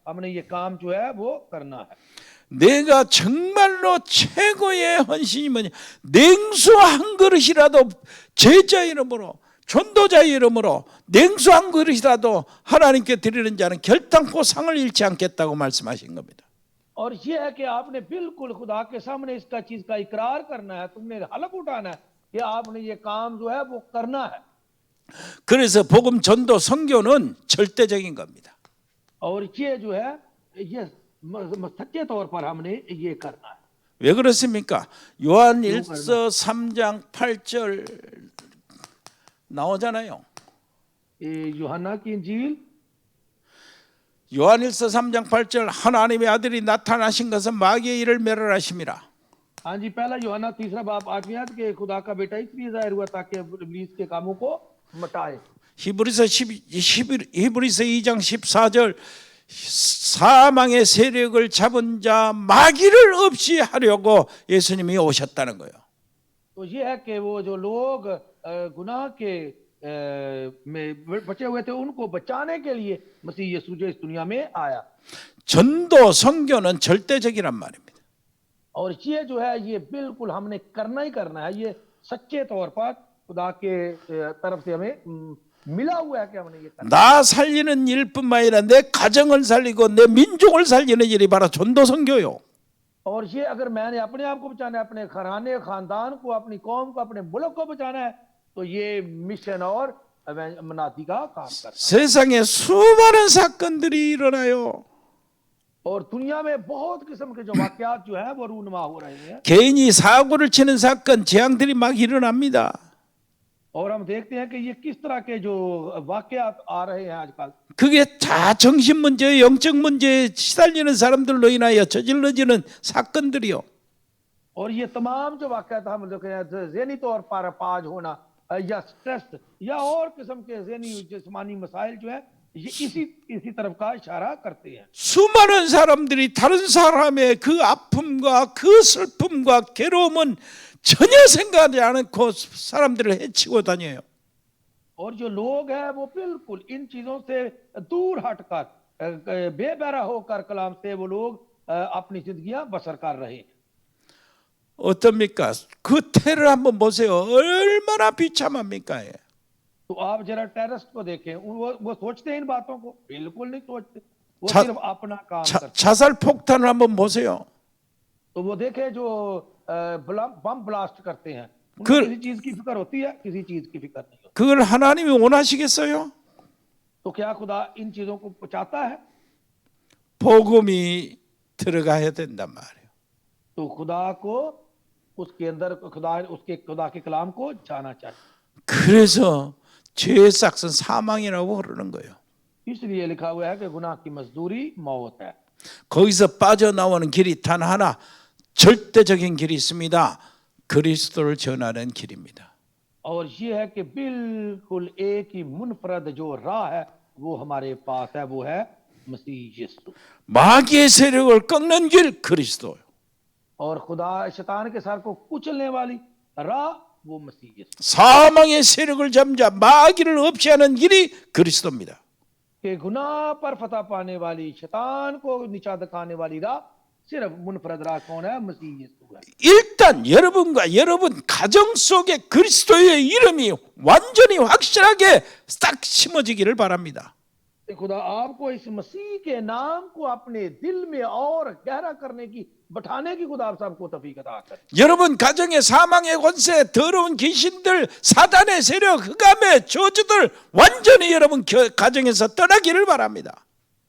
Speaker 1: हमने ये काम जो है वो करना है।
Speaker 2: 내가 정말로 최고의 헌신이 뭐냐? 냉수 한 그릇이라도 제자 이름으로 전도자 이름으로 냉수 한 그릇이라도 하나님께 드리는 자는 결단코 상을 잃지 않겠다고 말씀하신 겁니다.
Speaker 1: और ये है कि आपने बिल्कुल खुदा के सामने इसका चीज का इकरार करना है, तुमने हलफ उठाना है कि आपने ये काम जो है वो करना है।
Speaker 2: 그래서 복음 전도 선교는 절대적인 겁니다.
Speaker 1: और ये जो है ये सच्चे तौर पर हमने ये करना है।
Speaker 2: 왜 그렇습니까? 요한 1서 3장 8절 나오잖아요.
Speaker 1: यूहन्ना की इंजील
Speaker 2: 요한 1서 3장 8절 하나님의 아들이 나타나신 것은 마귀의 일을 멸하심이라.
Speaker 1: हाँ जी, पहला यूहन्ना तीसरा बाब 8वीं आयत के खुदा का बेटा इसलिए जाहिर हुआ ताकि इब्लीस के कामों को मिटाए।
Speaker 2: 히브리서 2장 14절 사망의 세력을 잡은 자 마귀를 없이 하려고 예수님이 오셨다는 거예요.
Speaker 1: तो ये है कि वो जो लोग गुनाह के में बचे हुए थे उनको बचाने के लिए मसीह यीशु जो इस दुनिया में आया।
Speaker 2: 전도 선교는 절대적이란 말입니다.
Speaker 1: और ये जो है ये बिल्कुल हमने करना ही करना है। ये सच्चे तौर पर खुदा के तरफ से हमें मिला हुआ है कि हमने ये करना।
Speaker 2: 나 살리는 일뿐만 아니라 내 가정을 살리고 내 민족을 살리는 일이 바로 전도 선교요.
Speaker 1: और ये अगर मैंने अपने आप को बचाना है, अपने घराने खानदान को, अपनी कौम को, अपने मुल्क को बचाना है, तो ये मिशन और मनादी का काम करना है।
Speaker 2: 세상에 수많은 사건들이 일어나요.
Speaker 1: और दुनिया में बहुत किस्म के जो वाकयात जो है वो रूनुमा हो रहे हैं।
Speaker 2: 개인이 사고를 치는 사건, 재앙들이 막 일어납니다.
Speaker 1: और हम देखते हैं कि ये किस तरह के जो वाकयात आ रहे हैं आजकल।
Speaker 2: 그게 다 정신 문제, 영적 문제에 시달리는 사람들로 인하여 저질러지는 사건들이요.
Speaker 1: और ये तमाम जो वाकयात हम देख रहे हैं ज़हनी तौर पर अपाज होना या स्ट्रेस या और किस्म के ज़हनी जिस्मानी मसाइल जो है ये इसी तरफ का इशारा करते हैं।
Speaker 2: 수많은 사람들이 다른 사람의 그 아픔과 그 슬픔과 괴로움은 전혀 생각하지 않고 사람들을 해치고 다녀요.
Speaker 1: और जो लोग हैं वो बिल्कुल इन चीजों से दूर हटकर बेबरा होकर कलाम से वो लोग अपनी जिंदगियां बसर कर रहे हैं।
Speaker 2: 어떻습니까? 그 테러를 한번 보세요. 얼마나 비참합니까?
Speaker 1: तो आप जरा टेररिस्ट को देखें, वो सोचते हैं इन बातों को? बिल्कुल नहीं सोचते। वो
Speaker 2: 자-
Speaker 1: सिर्फ अपना काम करते हैं।
Speaker 2: 자살 폭탄을 한번 보세요.
Speaker 1: तो वो देखे जो बम ब्लास्ट करते हैं उनको
Speaker 2: 그-
Speaker 1: किसी चीज की फिक्र होती है? किसी चीज की फिक्र नहीं होती।
Speaker 2: 그걸 하나님이 원하시겠어요?
Speaker 1: तो क्या खुदा इन चीजों को चाहता है?
Speaker 2: 복음이 들어가야 된단 말이에요.
Speaker 1: तो खुदा को उसके अंदर खुदा के कलाम को जाना चाहिए।
Speaker 2: 그래서 죄의 싹은 사망이라고 그러는 거예요.
Speaker 1: इसलिए लिखा हुआ है कि गुनाह की मजदूरी मौत है।
Speaker 2: 거기서 빠져나오는 길이 단 하나 절대적인 길이 있습니다. 그리스도를 전하는 길입니다.
Speaker 1: और ये है कि बिल्कुल एक ही मुनफरद जो राह है वो हमारे पास है, वो है मसीह यीशु।
Speaker 2: 마귀의 세력을 꺾는 길 그리스도.
Speaker 1: और खुदा शैतान के सर को कुचलने वाली राह वो मसीह यीशु।
Speaker 2: 사망의 세력을 잠자 마귀를 없이 하는 길이 그리스도입니다.
Speaker 1: कि गुनाह पर फतह पाने वाली, शैतान को नीचा दिखाने वाली राह सिर्फ मुनफरद राह कौन है? मसीह यीशु है।
Speaker 2: 일단 여러분과 여러분 가정 속에 그리스도의 이름이 완전히 확실하게 딱 심어지기를 바랍니다.
Speaker 1: खुदा आपको इस मसीह के नाम को अपने दिल में और गहरा करने की, बैठाने की खुदा आप सबको तौफीक अता करे।
Speaker 2: 여러분 가정의 사망의 권세, 더러운 귀신들, 사단의 세력, 흑암의 저주들 완전히 여러분 가정에서 떠나기를 바랍니다.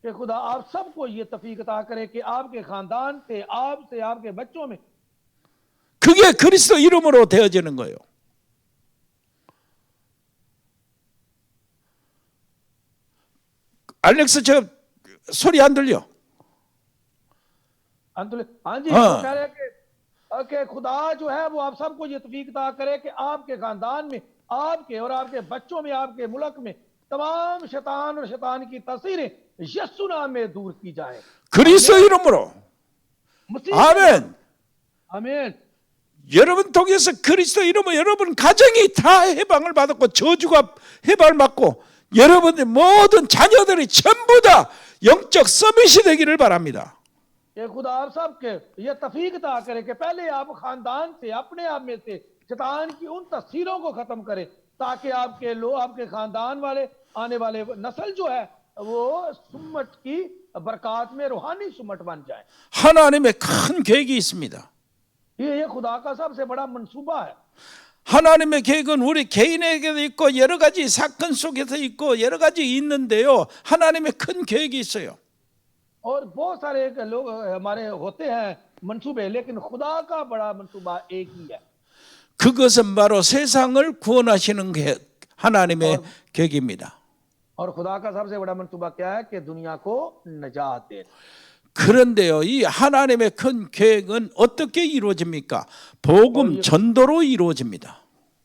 Speaker 1: कि खुदा आप सबको ये तौफीक अता करे कि आपके खानदान से, आपसे, आपके बच्चों में
Speaker 2: 그게 그리스도 이름으로 되어지는 거예요. 알렉스 저 소리 안 들려?
Speaker 1: हाँ जी,
Speaker 2: हाँ।
Speaker 1: कह रहे हैं कि खुदा जो है वो आप सबको ये तौफीक अता करे कि आपके खानदान में, आपके और आपके बच्चों में, आपके मुल्क में तमाम शैतान और शैतान की तस्वीरें यीशु नाम में दूर की जाए।
Speaker 2: 그리스도 이름으로.
Speaker 1: मसीह
Speaker 2: 아멘.
Speaker 1: आमीन।
Speaker 2: 여러분 통해서 그리스도 이름으로 여러분 가정이 다 해방을 받았고 저주가 해방을 받고 여러분의 모든 자녀들이 전부 다 영적 서밋이 되기를 바랍니다.
Speaker 1: ये खुदा आप सबके ये तौफीक अता करे कि पहले आप खानदान से, अपने आप में से शैतान की उन तस्वीरों को खत्म करें, ताकि आपके लोग, आपके खानदान वाले, आने वाले नस्ल जो है वो सुम्मत की बरकत में रूहानी सुम्मत बन जाए।
Speaker 2: 하나님의 큰 계획이 있습니다.
Speaker 1: ये खुदा का सबसे बड़ा मंसूबा है।
Speaker 2: 하나님의 계획은 우리 개인에게도 있고 여러 가지 사건 속에서 있고 여러 가지 있는데요. 하나님의 큰 계획이 있어요.
Speaker 1: और बहुत सारे लोग हमारे होते हैं मंसूबे, लेकिन खुदा का बड़ा मंसूबा एक ही है।
Speaker 2: 그것은 바로 세상을 구원하시는 하나님의 계획입니다.
Speaker 1: और खुदा का सबसे बड़ा मंसूबा क्या है? कि दुनिया को निजात दे।
Speaker 2: 그런데요, 이 하나님의 큰 계획은 어떻게 이루어집니까? 복음 전도로 이루어집니다.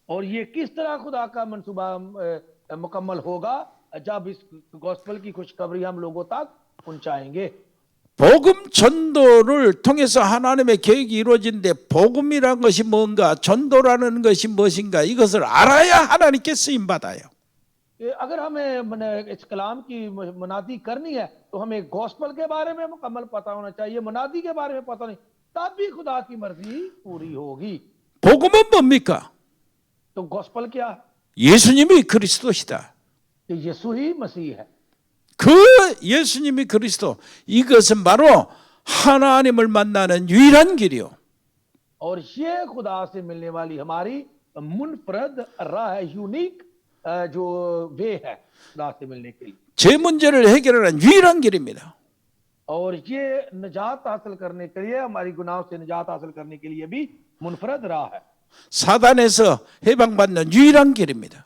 Speaker 1: और ये किस तरह खुदा का मंसूबा मुकम्मल होगा? जब इस गॉस्पेल की खुशखबरी हम लोगों तक पहुंचाएंगे।
Speaker 2: 복음 전도를 통해서 하나님의 계획이 이루어진데 복음이라는 것이 뭔가, 전도라는 것이 무엇인가, 이것을 알아야 하나님께 쓰임 받아요.
Speaker 1: अगर हमें इस कलाम की मुनादी करनी है तो हमें गॉस्पेल के बारे में मुकम्मल पता होना चाहिए, मुनादी के बारे में पता नहीं, तब भी खुदा की मर्जी पूरी होगी।
Speaker 2: 복음은 뭡니까?
Speaker 1: तो गॉस्पेल क्या है?
Speaker 2: 예수님이 그리스도시다.
Speaker 1: कि यीशु ही मसीह है।
Speaker 2: 그 예수님이 그리스도, 이것은 바로 하나님을 만나는 유일한 길이요.
Speaker 1: और ये खुदा से मिलने वाली हमारी मुनफरद राह है, यूनिक जो वे है खुदा से मिलने के लिए।
Speaker 2: 제 문제를 해결하는 유일한 길입니다.
Speaker 1: और ये निजात हासिल करने के लिए, हमारी गुनाहों से निजात हासिल करने के लिए भी मुनफरद राह है।
Speaker 2: 사단에서 해방받는 유일한 길입니다.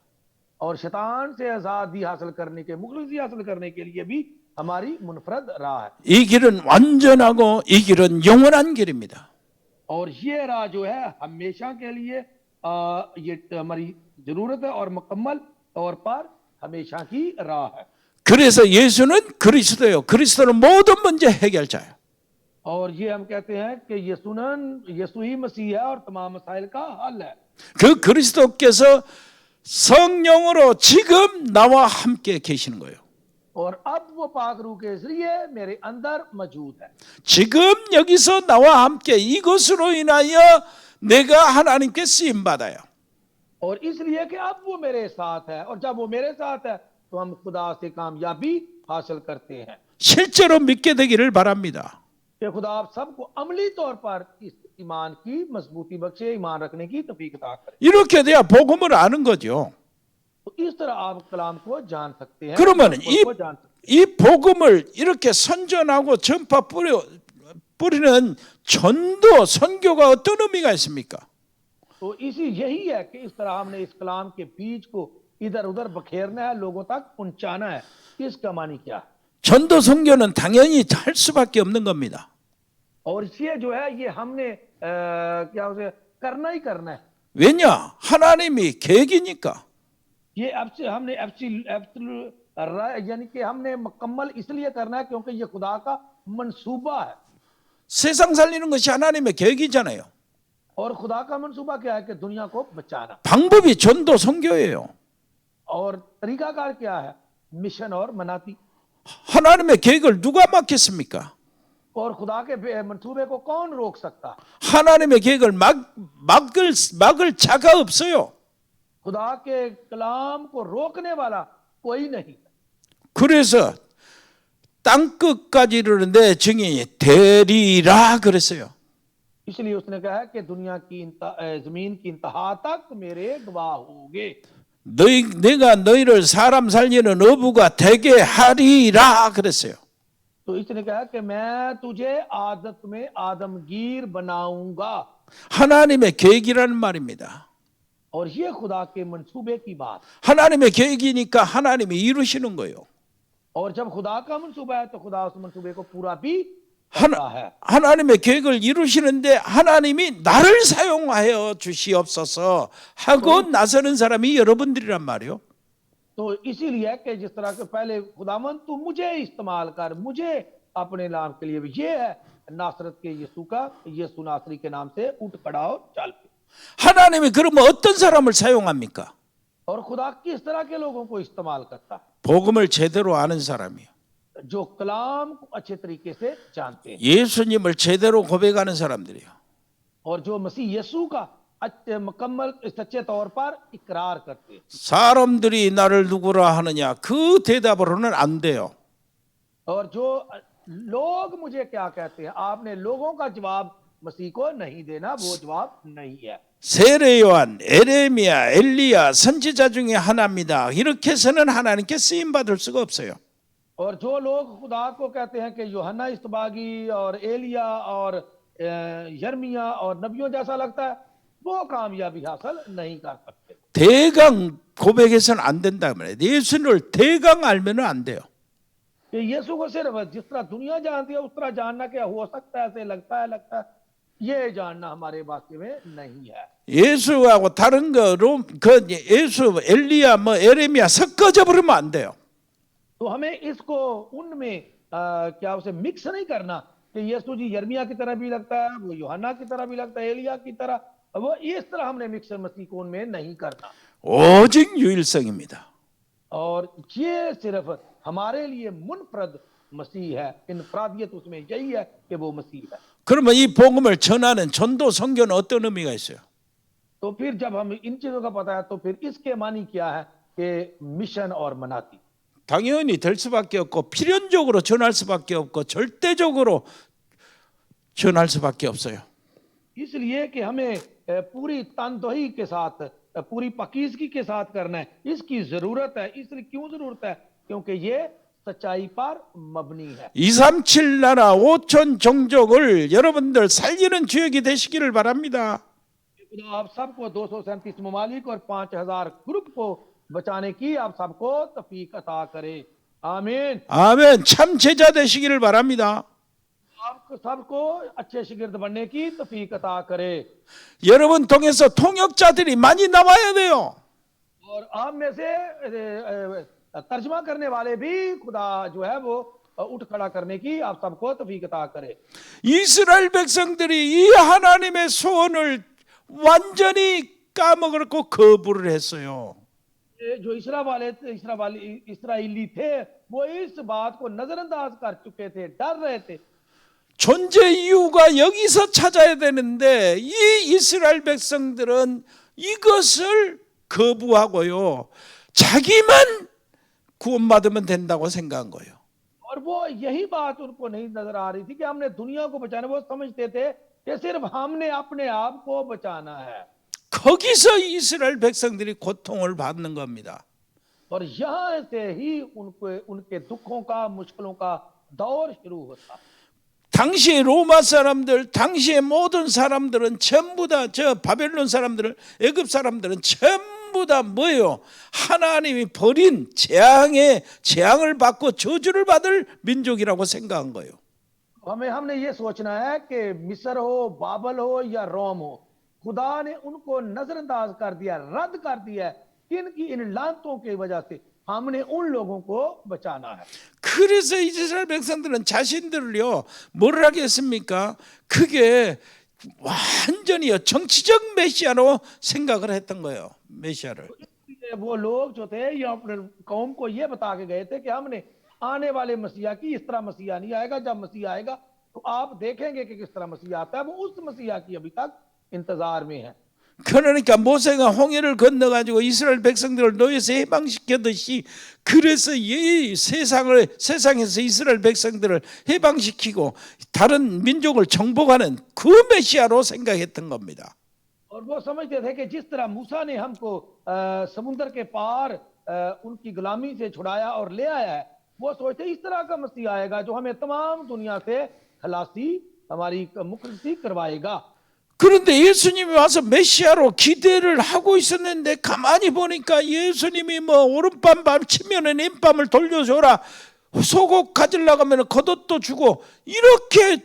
Speaker 1: और शैतान से आजादी हासिल करने के, मुखलिसी हासिल करने के लिए भी हमारी मुनफरद राह है।
Speaker 2: 이 길은 완전하고 이 길은 영원한 길입니다.
Speaker 1: और ये राह जो है हमेशा के लिए ये हमारी जरूरत है और मुकम्मल तौर पर हमेशा की राह है।
Speaker 2: 그래서 예수는 그리스도예요. 그리스도는 모든 문제 해결자예요.
Speaker 1: और ये हम कहते हैं कि यीशु ही मसीह है और तमाम मसाइल का हल है।
Speaker 2: 그 그리스도께서 성령으로 지금 나와 함께 계시는 거예요.
Speaker 1: और अब वो पाक रूह के जरिए मेरे अंदर मौजूद है।
Speaker 2: 지금 여기서 나와 함께, 이것으로 인하여 내가 하나님께 쓰임 받아요.
Speaker 1: और इसलिए कि अब वो मेरे साथ है, और जब वो मेरे साथ है तो हम खुदा से कामयाबी हासिल करते हैं।
Speaker 2: 실제로 믿게 되기를 바랍니다.
Speaker 1: कि खुदा आप सबको अमली तौर पर इस ईमान की मजबूती बख्शे, ईमान रखने की तौफीक अता करे।
Speaker 2: 이렇게 돼야 복음을 아는 거죠.
Speaker 1: तो इस तरह आप कलाम को जान सकते हैं।
Speaker 2: 그러면
Speaker 1: को जान सकते हैं।
Speaker 2: 이 복음을 이렇게 선전하고 전파 뿌리는 전도, 선교가 어떤 의미가 있습니까?
Speaker 1: तो इसी यही है कि इस तरह हमने इस कलाम के बीज को इधर उधर बखेरना है, लोगों तक पहुंचाना है। इसका मानी क्या है?
Speaker 2: 전도 선교는 당연히 할 수밖에 없는 겁니다.
Speaker 1: और ये जो है ये हमने क्या उसे करना ही करना है।
Speaker 2: 왜냐? 하나님이 계획이니까.
Speaker 1: ये हमने यानी कि हमने मुकम्मल इसलिए करना है क्योंकि ये खुदा का मंसूबा है।
Speaker 2: 세상 살리는 것이 하나님의 계획이잖아요.
Speaker 1: और खुदा का मंसूबा क्या है कि दुनिया को बचाना।
Speaker 2: 방법이 전도 선교예요.
Speaker 1: और तरीकाकार क्या है? मिशन और मनाती।
Speaker 2: 하나님의 계획을 누가 막겠습니까?
Speaker 1: और खुदा के मंसूबे को कौन रोक सकता?
Speaker 2: 하나님의 계획을 막을 자가 없어요.
Speaker 1: खुदा के कलाम को रोकने वाला कोई नहीं।
Speaker 2: 그래서 땅 끝까지 이르는 내 증인이 되리라 그랬어요.
Speaker 1: इसलिए उसने कहा है कि दुनिया की जमीन की इंतहा तक मेरे गवाह होंगे।
Speaker 2: 내가 너희를 사람 살리는 어부가 되게 하리라 그랬어요.
Speaker 1: तो इसने कहा कि मैं तुझे आदत में आदमगीर बनाऊंगा।
Speaker 2: 하나님의 계획이라는 말입니다.
Speaker 1: और ये खुदा के मंसूबे की बात।
Speaker 2: 하나님의 계획이니까 하나님이 이루시는 거예요.
Speaker 1: और जब खुदा का मंसूबा है तो खुदा उस मंसूबे को पूरा भी करता है।
Speaker 2: 하나님의 계획을 이루시는데 하나님이 나를 사용하여 주시옵소서 하고 나서는 사람이 여러분들이란 말이에요.
Speaker 1: तो इसीलिए कि जिस तरह के पहले खुदावन तू मुझे इस्तेमाल कर, मुझे अपने नाम के लिए भी। ये है नासरत के यीशु का, यीशु नासरी के नाम से उठ खड़ा और चल।
Speaker 2: 하나님이 그러면 어떤 사람을 사용합니까?
Speaker 1: और खुदा किस तरह के लोगों को इस्तेमाल करता है?
Speaker 2: 복음을 제대로 아는 사람이요.
Speaker 1: जो कलाम को अच्छे तरीके से जानते हैं
Speaker 2: 예수님을 제대로 고백하는 사람들이요.
Speaker 1: और जो मसीह यीशु का मुकम्मल सच्चे तौर पर इकरार करते हैं।
Speaker 2: 사람들이 나를 누구라 하느냐 그 대답으로는 안 돼요.
Speaker 1: और जो लोग मुझे क्या कहते हैं, आपने लोगों का जवाब मसीह को नहीं देना, वो जवाब नहीं है।
Speaker 2: 세례 요한, 에레미야, 엘리야 선지자 중에 하나입니다. 이렇게 해서는 하나님께 쓰임 받을 수가 없어요.
Speaker 1: और जो लोग खुदा को कहते हैं कि यूहन्ना इस्तबागी और एलिया और यर्मिया और नबियों जैसा लगता है, वो कामयाबी हासिल नहीं कर सकते।
Speaker 2: 대강 고백해서는 안 된다 말이에요. 예수를 대강 알면은 안 돼요.
Speaker 1: कि यीशु को सिर्फ जिस तरह दुनिया जानती है उस तरह जानना क्या हो सकता है, ऐसे लगता है, ये जानना हमारे वास्ते में नहीं है।
Speaker 2: 예수하고 다른 예수, 엘리야, 에레미야 섞어져 버리면 안 돼요.
Speaker 1: तो हमें इसको उनमें क्या उसे मिक्स नहीं करना कि यीशु जी यर्मिया की तरह भी लगता है, वो यूहन्ना की तरह भी लगता है, एलिया की तरह, वो इस तरह हमने मिक्सर मसीह को उनमें नहीं करना।
Speaker 2: 오직 유일성입니다.
Speaker 1: और ये सिर्फ हमारे लिए मुनफरद मसीह है। इनफरादियत उसमें यही है कि वो मसीह है।
Speaker 2: 그러면 이 복음을 전하는 전도 선교는 어떤 의미가 있어요?
Speaker 1: तो फिर जब हम इन चीजों का पता है तो फिर इसके मानी क्या है कि मिशन और मनाती।
Speaker 2: 당연히 될 수밖에 없고 필연적으로 전할 수밖에 없고 절대적으로 전할 수밖에 없어요.
Speaker 1: इसलिए कि हमें पूरी तनतोही के साथ, पूरी पाकीज़गी के साथ करना है, इसकी जरूरत है। इसलिए क्यों जरूरत है? क्योंकि ये सच्चाई पर मबनी है।
Speaker 2: 237 나라 5천 종족을 여러분들 살리는 주역이 되시기를 바랍니다.
Speaker 1: आप सबको 237 ममालिक और 5000 ग्रुप को बचाने की आप सबको तौफीक अता करे। आमीन।
Speaker 2: 아멘. 참 제자 되시기를 바랍니다.
Speaker 1: आपको सबको अच्छे शिगिर्द बनने की तौफीक अता करे।
Speaker 2: 여러분 통해서 통역자들이 많이 나와야 돼요.
Speaker 1: और आप में से तर्जमा करने वाले भी खुदा जो है वो उठ खड़ा करने की आप सबको तौफीक अता करे।
Speaker 2: 이스라엘 백성들이 이 하나님의 소원을 완전히 까먹고 거부를 했어요.
Speaker 1: जो इसराइली थे वो इस बात को नजरअंदाज कर चुके थे, डर रहे थे।
Speaker 2: 존재 이유가 여기서 찾아야 되는데 이 이스라엘 백성들은 이것을 거부하고요. 자기만 구원받으면 된다고 생각한 거예요.
Speaker 1: और वो यही बात उनको नहीं नजर आ रही थी कि हमने दुनिया को बचाना। वो समझते थे कि सिर्फ हमने अपने आप को बचाना है।
Speaker 2: 거기서 이스라엘 백성들이 고통을 받는 겁니다.
Speaker 1: और यहाँ से ही उनके दुखों का, मुश्किलों का दौर शुरू होता।
Speaker 2: 당시의 로마 사람들, 당시의 모든 사람들은 전부 다 저 바벨론 사람들은, 애굽 사람들은 전부 다 뭐예요? 하나님이 버린 재앙을 받고 저주를 받을 민족이라고 생각한 거예요.
Speaker 1: हमने ये सोचना है कि मिस्र हो, बाबल हो या रोम हो, खुदा ने उनको नजरअंदाज कर दिया, रद्द कर दिया है। इनकी इन लानतों की वजह से हमने उन लोगों को बचाना है।
Speaker 2: 그래서 이스라엘 백성들은 자신들을요 뭘 하겠습니까? 그게 완전히 정치적 메시아로 생각을 했던 거예요. 메시아를.
Speaker 1: इसलिए वो लोग जो थे ये अपने कौम को ये बता के गए थे कि हमने आने वाले मसीहा की इस तरह मसीहा नहीं आएगा। जब मसीहा आएगा तो आप देखेंगे कि किस तरह मसीहा आता है। वो उस मसीहा की अभी तक इंतजार में है।
Speaker 2: 그러니까 모세가 홍해를 건너가지고 이스라엘 백성들을 노예에서 해방시켰듯이 그래서 이 세상에서 이스라엘 백성들을 해방시키고 다른 민족을 정복하는 그 메시아로 생각했던 겁니다.
Speaker 1: और वो समझते थे कि जिस तरह मूसा ने हमको समुद्र के पार उनकी गुलामी से छुड़ाया और ले आया है, वो सोचते इस तरह का मसीह आएगा जो हमें तमाम दुनिया से खलासी हमारी मुक्ति करवाएगा।
Speaker 2: 그런데 예수님이 와서 메시아로 기대를 하고 있었는데 가만히 보니까 예수님이 뭐 오른밤 치면은 왼밤을 돌려줘라, 속옷 가지려고 하면 겉옷도 주고 이렇게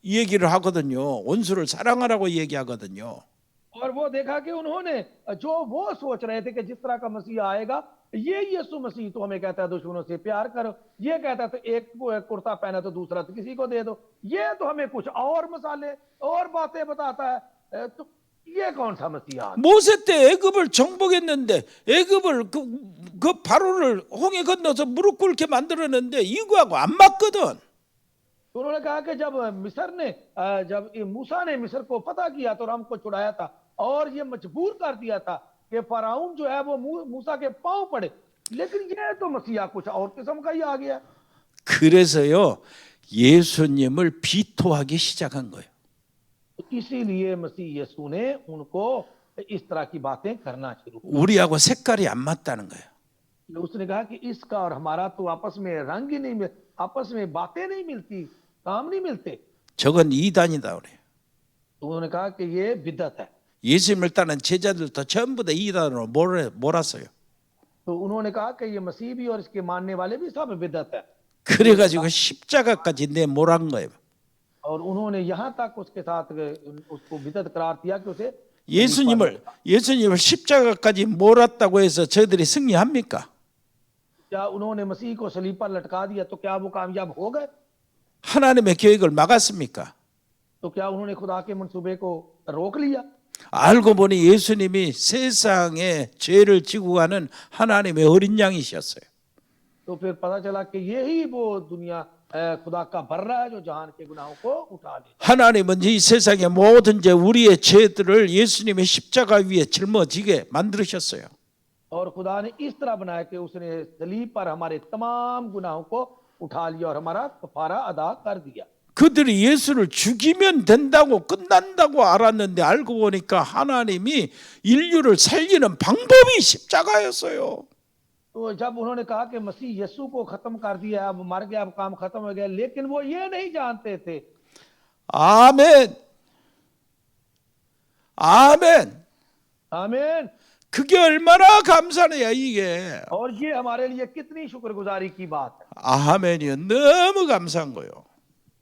Speaker 2: 얘기를 하거든요. 원수를 사랑하라고 얘기하거든요.
Speaker 1: और वो देखा कि उन्होंने जो वो सोच रहे थे कि जिस तरह का मसीह आएगा, ये यीशु मसीह तो हमें कहता है दुश्मनों से प्यार करो, ये कहता है तो एक कुर्ता पहना तो दूसरा तो किसी को दे दो, ये तो हमें कुछ और मसाले और बातें बताता है। तो ये कौन सा मसीहा?
Speaker 2: 모세 때 애굽을 정복했는데 애굽을 그 바로를 홍해 건너서 무릎 꿇게 만들었는데 이거하고 안 맞거든.
Speaker 1: तो उन्होंने कहा कि जब मिस्र ने जब मूसा ने मिस्र को फतह किया तो हमको छुड़ाया था और ये मजबूर कर दिया था कि फराउन जो है वो मूसा के पांव पड़े, लेकिन ये तो मसीहा कुछ और किस्म का ही आ गया।
Speaker 2: 그래서요 예수님을 비토하기 시작한 거예요.
Speaker 1: तो इसीलिए मसीह यीशु ने उनको इस तरह की बातें करना शुरू की।
Speaker 2: 우리하고 색깔이 안 맞다는 거예요.
Speaker 1: उसने कहा कि इसका और हमारा तो आपस में रंग ही नहीं मिल, आपस में बातें नहीं मिलती, काम नहीं मिलते।
Speaker 2: 저건 이단이다 그래요.
Speaker 1: तो उन्होंने कहा कि ये बिदअत है।
Speaker 2: 예수님을 따른 제자들도 전부 다 이단으로 몰았어요.
Speaker 1: तो उन्होंने कहा कि ये मसीह भी और इसके मानने वाले भी सब बिदअत है।
Speaker 2: 그래가지고 십자가까지 내몰한 거예요.
Speaker 1: और उन्होंने यहाँ तक उसके साथ उसको बिदअत करार दिया कि उसे
Speaker 2: 예수님을 십자가까지 몰았다고 해서 저들이 승리합니까?
Speaker 1: क्या उन्होंने मसीह को सलीब पर लटका दिया तो क्या वो कामयाब हो गए?
Speaker 2: 하나님의 계획을 막았습니까?
Speaker 1: तो क्या उन्होंने खुदा के मंसूबे को रोक लिया?
Speaker 2: 알고 보니 예수님이 세상에 죄를 지고 가는 하나님의 어린 양이셨어요.
Speaker 1: तो फिर पता चला कि यही वो दुनिया खुदा का बर्रा है जो जहान के गुनाहों को उठा ले।
Speaker 2: 하나님은 이 세상의 모든 우리의 죄들을 예수님의 십자가 위에 짊어지게 만드셨어요.
Speaker 1: और खुदा ने इस तरह बनाया कि उसने सलीब पर हमारे तमाम गुनाहों को उठा लिया और हमारा कफारा अदा कर दिया।
Speaker 2: 그들이 예수를 죽이면 된다고 끝난다고 알았는데 알고 보니까 하나님이 인류를 살리는 방법이 십자가였어요.
Speaker 1: तो जब उन्होंने कहा कि मसीह यीशु को खत्म कर दिया, अब मर गया, अब काम खत्म हो गया, लेकिन वो ये नहीं जानते थे।
Speaker 2: 아멘. 아멘.
Speaker 1: आमीन।
Speaker 2: 그게 얼마나 감사해요 이게.
Speaker 1: और ये हमारे लिए कितनी शुक्रगुजारी की बात है।
Speaker 2: 아멘이요. 너무 감사한 거예요.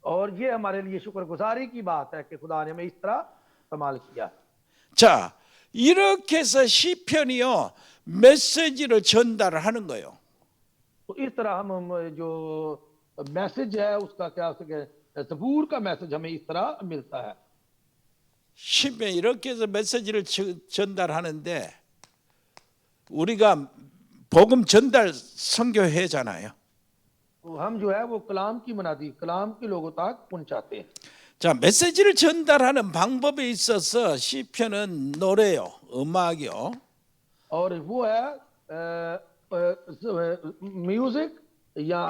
Speaker 1: और ये हमारे लिए शुक्रगुजारी की बात है कि खुदा ने हमें इस तरह इस्तेमाल किया।
Speaker 2: 자, 이렇게 해서 시편이요 메시지를 전달하는 거예요.
Speaker 1: तो इस तरह हम जो मैसेज है उसका क्या ज़बूर का मैसेज हमें इस तरह मिलता है।
Speaker 2: 시편 이렇게 해서 메시지를 전달하는데 우리가 복음 전달 선교회잖아요.
Speaker 1: तो हम जो है वो कलाम की मनादी, कलाम के लोगों तक पहुंचाते हैं।
Speaker 2: 자, 메시지를 전달하는 방법에 있어서 시편은 노래요, 음악이요.
Speaker 1: और वो है म्यूजिक या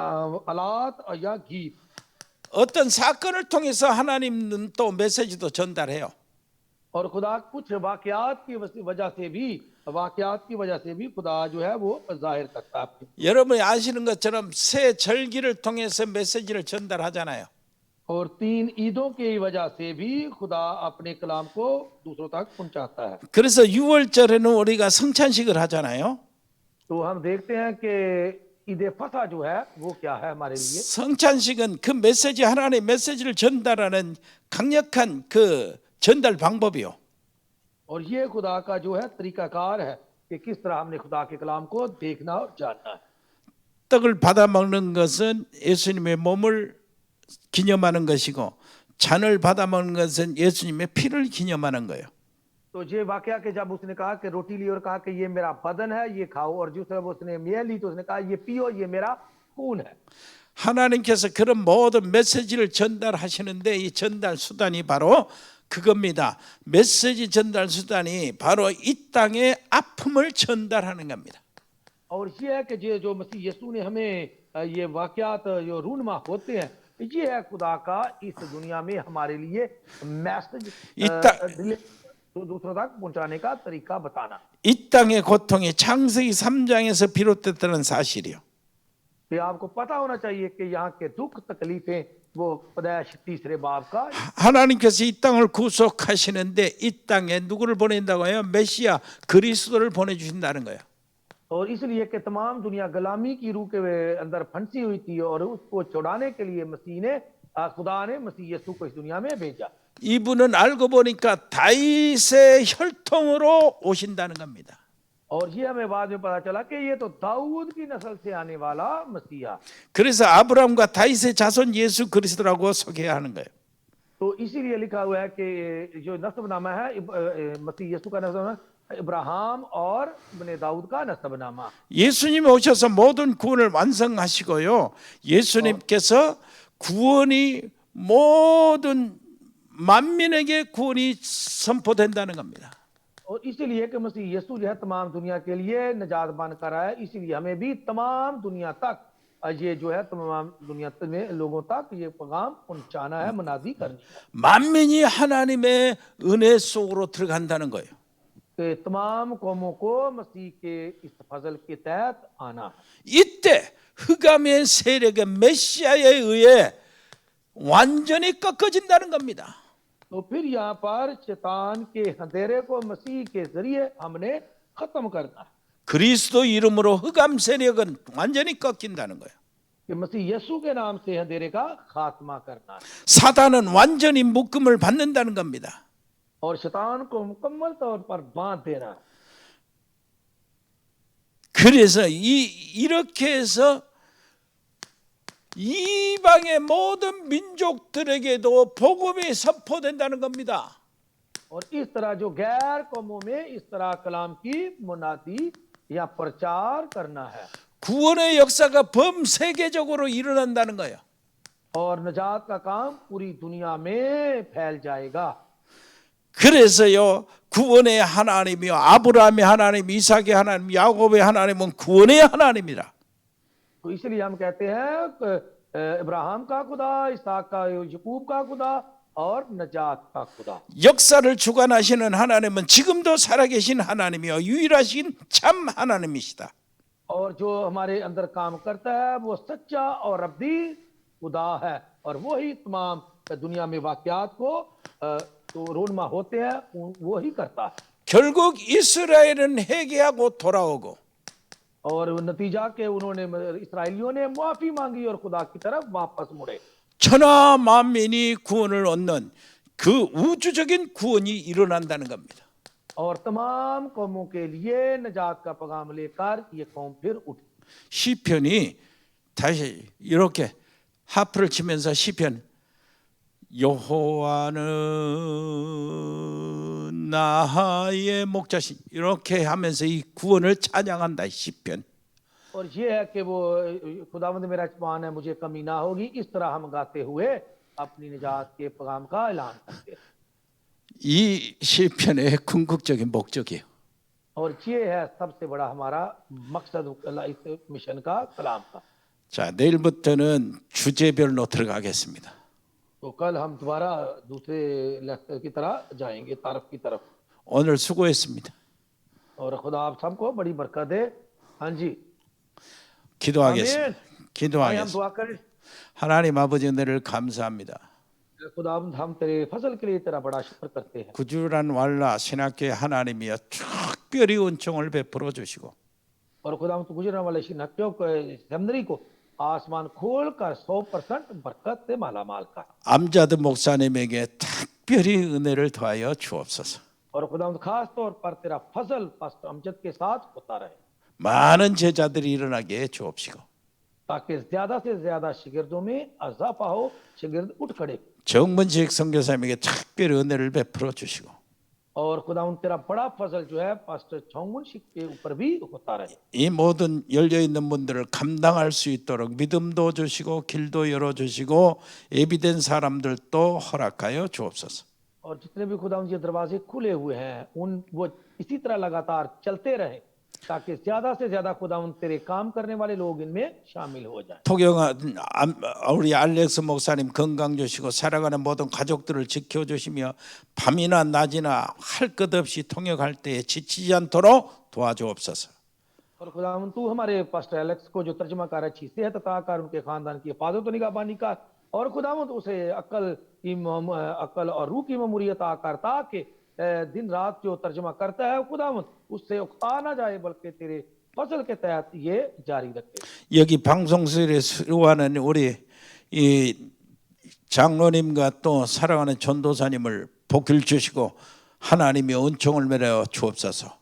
Speaker 1: आलात या गीत।
Speaker 2: 어떤 사건을 통해서 하나님은 또 메시지도 전달해요.
Speaker 1: और खुदा कुछ वाकयात की वजह से भी खुदा जो है वो जाहिर करता है।
Speaker 2: 여러분이 아시는 것처럼 새 절기를 통해서 메시지를 전달하잖아요.
Speaker 1: और 3 ईदों की वजह से भी खुदा अपने कलाम को दूसरों तक पहुंचाता है।
Speaker 2: 그래서 6월절에는 우리가 성찬식을 하잖아요.
Speaker 1: तो हम देखते हैं कि ईद फसह जो है वो क्या है हमारे लिए।
Speaker 2: 성찬식은 그 메시지 하나님의 메시지를 전달하는 강력한 그 전달 방법이요.
Speaker 1: और ये खुदा का जो है तरीकाकार है कि किस तरह हमने खुदा के कलाम को देखना और जानना है।
Speaker 2: 떡을 받아 먹는 것은 예수님의 몸을 기념하는 것이고 잔을 받아 먹는 것은 예수님의 피를 기념하는 거예요.
Speaker 1: तो ये वाकया कि जब उसने कहा कि रोटी ली और कहा कि ये मेरा बदन है, ये खाओ, और जिस तरह उसने मेल ली तो उसने कहा ये पियो, ये मेरा खून है।
Speaker 2: 하나님께서 그런 모든 메시지를 전달하시는데 이 전달 수단이 바로 그겁니다. 메시지 전달 수단이 바로 이 땅의 아픔을 전달하는 겁니다.
Speaker 1: और ये है कि ये जो मसीह यीशु ने हमें ये वाकयात जो रूनमा होते हैं, ये है खुदा का इस दुनिया में हमारे लिए मैसेज दूसरों तक पहुंचाने का तरीका बताना।
Speaker 2: 이 땅의 고통이 창세기 3장에서 비롯됐다는 사실이요.
Speaker 1: तो आपको पता होना चाहिए कि यहाँ के दुख तकलीफें वो पैदाइश तीसरे बाब का।
Speaker 2: 하나님께서 이 땅을 구속하시는데 이 땅에 누구를 보낸다고 해요? 메시아 그리스도를 보내주신다는 거예요.
Speaker 1: और इसलिए कि तमाम दुनिया गुलामी की रूह के अंदर फंसी हुई थी और उसको छुड़ाने के लिए मसीह ने खुदा ने मसीह यीशु को इस दुनिया में भेजा।
Speaker 2: 이분은 알고 보니까 다윗의 혈통으로 오신다는 겁니다.
Speaker 1: और ये हमें बाद में पता चला कि ये तो दाऊद की नस्ल से आने वाला मसीहा।
Speaker 2: 그래서 아브라함과 다윗의 자손 예수 그리스도라고 소개하는 거예요.
Speaker 1: तो इसीलिए लिखा हुआ है कि जो नस्बनामा है मसीह यीशु का नस्बनामा इब्राहिम और इब्ने दाऊद का नस्बनामा।
Speaker 2: 예수님 오셔서 모든 구원을 완성하시고요. 예수님께서 구원이 모든 만민에게 구원이 선포된다는 겁니다.
Speaker 1: और इसीलिए कि मसीह यीशु जो है तमाम दुनिया के लिए निजात बन कर आया, इसीलिए हमें भी तमाम दुनिया तक ये जो है तमाम दुनिया में लोगों तक ये पैगाम पहुंचाना है, मुनादी करनी है।
Speaker 2: 만민이 하나님의 은혜 속으로 들어간다는 거예요.
Speaker 1: कि तमाम कौमों को मसीह के इस फजल के तहत आना है।
Speaker 2: 이때 흑암의 세력의 메시아에 의해 완전히 꺾어진다는 겁니다.
Speaker 1: तो फिर यहाँ पर शैतान के अंधेरे को मसीह के जरिए हमने खत्म करना है।
Speaker 2: 그리스도 이름으로 흑암 세력은 완전히 꺾인다는 거예요.
Speaker 1: कि मसीह यीशु के नाम से अंधेरे का खात्मा करना है
Speaker 2: 사단은 완전히 묶음을 받는다는 겁니다.
Speaker 1: और शैतान को मुकम्मल तौर पर बांध देना है।
Speaker 2: 그래서 이렇게 해서 이방의 모든 민족들에게도 복음이 선포된다는 겁니다.
Speaker 1: और इस तरह जो गैर कौमों में इस तरह कलाम की मुनादी या प्रचार करना है
Speaker 2: 구원의 역사가 범세계적으로 일어난다는 거예요.
Speaker 1: और निजात का काम पूरी दुनिया में फैल जाएगा।
Speaker 2: 그래서요 구원의 하나님이요 아브라함의 하나님, 이삭의 하나님, 야곱의 하나님은 구원의 하나님이라.
Speaker 1: तो इसलिए हम कहते हैं इब्राहिम का खुदा, इसहाक का, याकूब का खुदा और निजात का खुदा।
Speaker 2: 역사를 주관하시는 하나님은 지금도 살아계신 하나님이요 유일하신 참 하나님이시다.
Speaker 1: और जो हमारे अंदर काम करता है वो सच्चा और अब्दी खुदा है और वही तमाम दुनिया में वाकयात को तो रोनमा होते हैं वो ही करता है।
Speaker 2: 결국 이스라엘은 회개하고 돌아오고
Speaker 1: और नतीजा के उन्होंने इस्राएलियों ने माफी मांगी और खुदा की तरफ वापस मुड़े।
Speaker 2: 천하 만민이 구원을 얻는 그 우주적인 구원이 일어난다는 겁니다.
Speaker 1: और तमाम कौमों के लिए निजात का पैगाम लेकर ये कौम फिर उठी।
Speaker 2: 시편이 다시 이렇게 하프를 치면서 시편 여호와는 나의 목자신 이렇게 하면서 이 구원을 찬양한다. 시편.
Speaker 1: और ये है कि वो खुदावंद मेरा चबान है मुझे कमी ना होगी, इस तरह हम गाते हुए अपनी निजात के पैगाम का ऐलान करते हैं।
Speaker 2: 이 시편의 궁극적인 목적이에요.
Speaker 1: और ये है सबसे बड़ा हमारा मकसद इस मिशन का कलाम का।
Speaker 2: 자, 내일부터는 주제별로 들어가겠습니다.
Speaker 1: तो कल हम दोबारा दूसरे लेक्चर की तरह जाएंगे, तारफ की तरफ।
Speaker 2: 오늘 수고했습니다.
Speaker 1: और खुदा आप सबको बड़ी बरकत दे। हाँ जी,
Speaker 2: 기도하겠습니다.
Speaker 1: आमीन। हम
Speaker 2: 기도하겠습니다.
Speaker 1: दुआ करें।
Speaker 2: 하나님 아버지 은혜를 감사합니다.
Speaker 1: खुदा हम तेरे फसल के लिए तेरा बड़ा शुक्र करते हैं।
Speaker 2: 구주란 왈라 신학교의 하나님이여 특별히 은총을 베풀어 주시고
Speaker 1: और खुदा हम तो गुजरने वाले शिनक्यों को सेमनरी को आसमान खोल कर 100% बरकत से माला माल कर।
Speaker 2: 암자드 목사님에게 특별히 은혜를 더하여 주옵소서.
Speaker 1: और खुदावंद खास तौर पर तेरा फजल पास्टर अमजद के साथ होता रहे,
Speaker 2: 많은 제자들이 일어나게 주옵시고
Speaker 1: ताकि ज्यादा से ज्यादा शिगिर्दों में अजाफा हो, शिगिर्द उठ खड़े।
Speaker 2: 정문식 선교사님에게 특별히 은혜를 베풀어 주시고
Speaker 1: और खुदावंद तेरा बड़ा फजल जो है पास्टर छोंगमुन शिक के ऊपर भी होता रहे।
Speaker 2: 이 모든 열려 있는 분들을 감당할 수 있도록 믿음도 주시고 길도 열어 주시고 예비된 사람들도 허락하여 주옵소서.
Speaker 1: और जितने भी खुदावंद ये दरवाजे खुले हुए हैं उन वो इसी तरह लगातार चलते रहे, ताकि ज्यादा से ज्यादा खुदावंद तेरे काम करने वाले लोग इनमें शामिल हो जाएं।
Speaker 2: 토경아 우리 알렉스 목사님 건강 주시고 살아가는 모든 가족들을 지켜 주시며 밤이나 낮이나 할 것 없이 통역할 때에 지치지 않도록 도와주옵소서.
Speaker 1: और खुदावंद तू हमारे पास्टर एलेक्स को जो तर्जुमा कर अच्छी सेहत अता कर, उनके खानदान की हिफाजत और निगहबानी कर, और खुदावंद उसे अक्ल और रूह की ममूरियत अता कर, ताकि दिन रात जो तर्जुमा करता है खुदावंद उससे उकता ना जाए, बल्कि तेरे फजल के तहत ये जारी रखे।
Speaker 2: 여기 방송실에 수고하는 우리 이 장로님과 또 사랑하는 전도사님을 복을 주시고 하나님의 은총을 매려 주옵소서.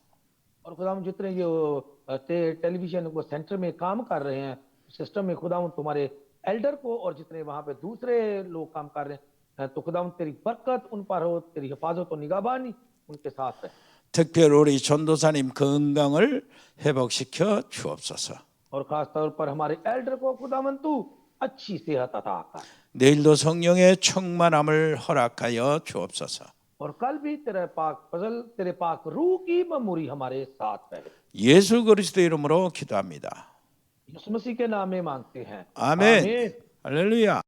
Speaker 1: और खुदावंद जितने ये टेलीविजन को सेंटर में काम कर रहे हैं सिस्टम में, खुदावंद तुम्हारे एल्डर को और जितने वहां पे दूसरे लोग काम कर रहे हैं, तो खुदावंद तेरी बरकत उन पर हो, तेरी हिफाजत और निगहबानी उनके साथ रहे।
Speaker 2: 특별히 우리 전도사님 건강을 회복시켜 주옵소서.
Speaker 1: और खास तौर पर हमारे एल्डर को खुदावंद तू अच्छी सेहत अता कर,
Speaker 2: 내일도 성령의 충만함을 허락하여 주옵소서.
Speaker 1: और कल भी तेरे पाक फजल, तेरे पाक रूह की ममूरी हमारे साथ रहे।
Speaker 2: 예수 그리스도 이름으로 기도합니다.
Speaker 1: यीशु मसीह के नाम में मांगते हैं,
Speaker 2: 아멘. 할렐루야.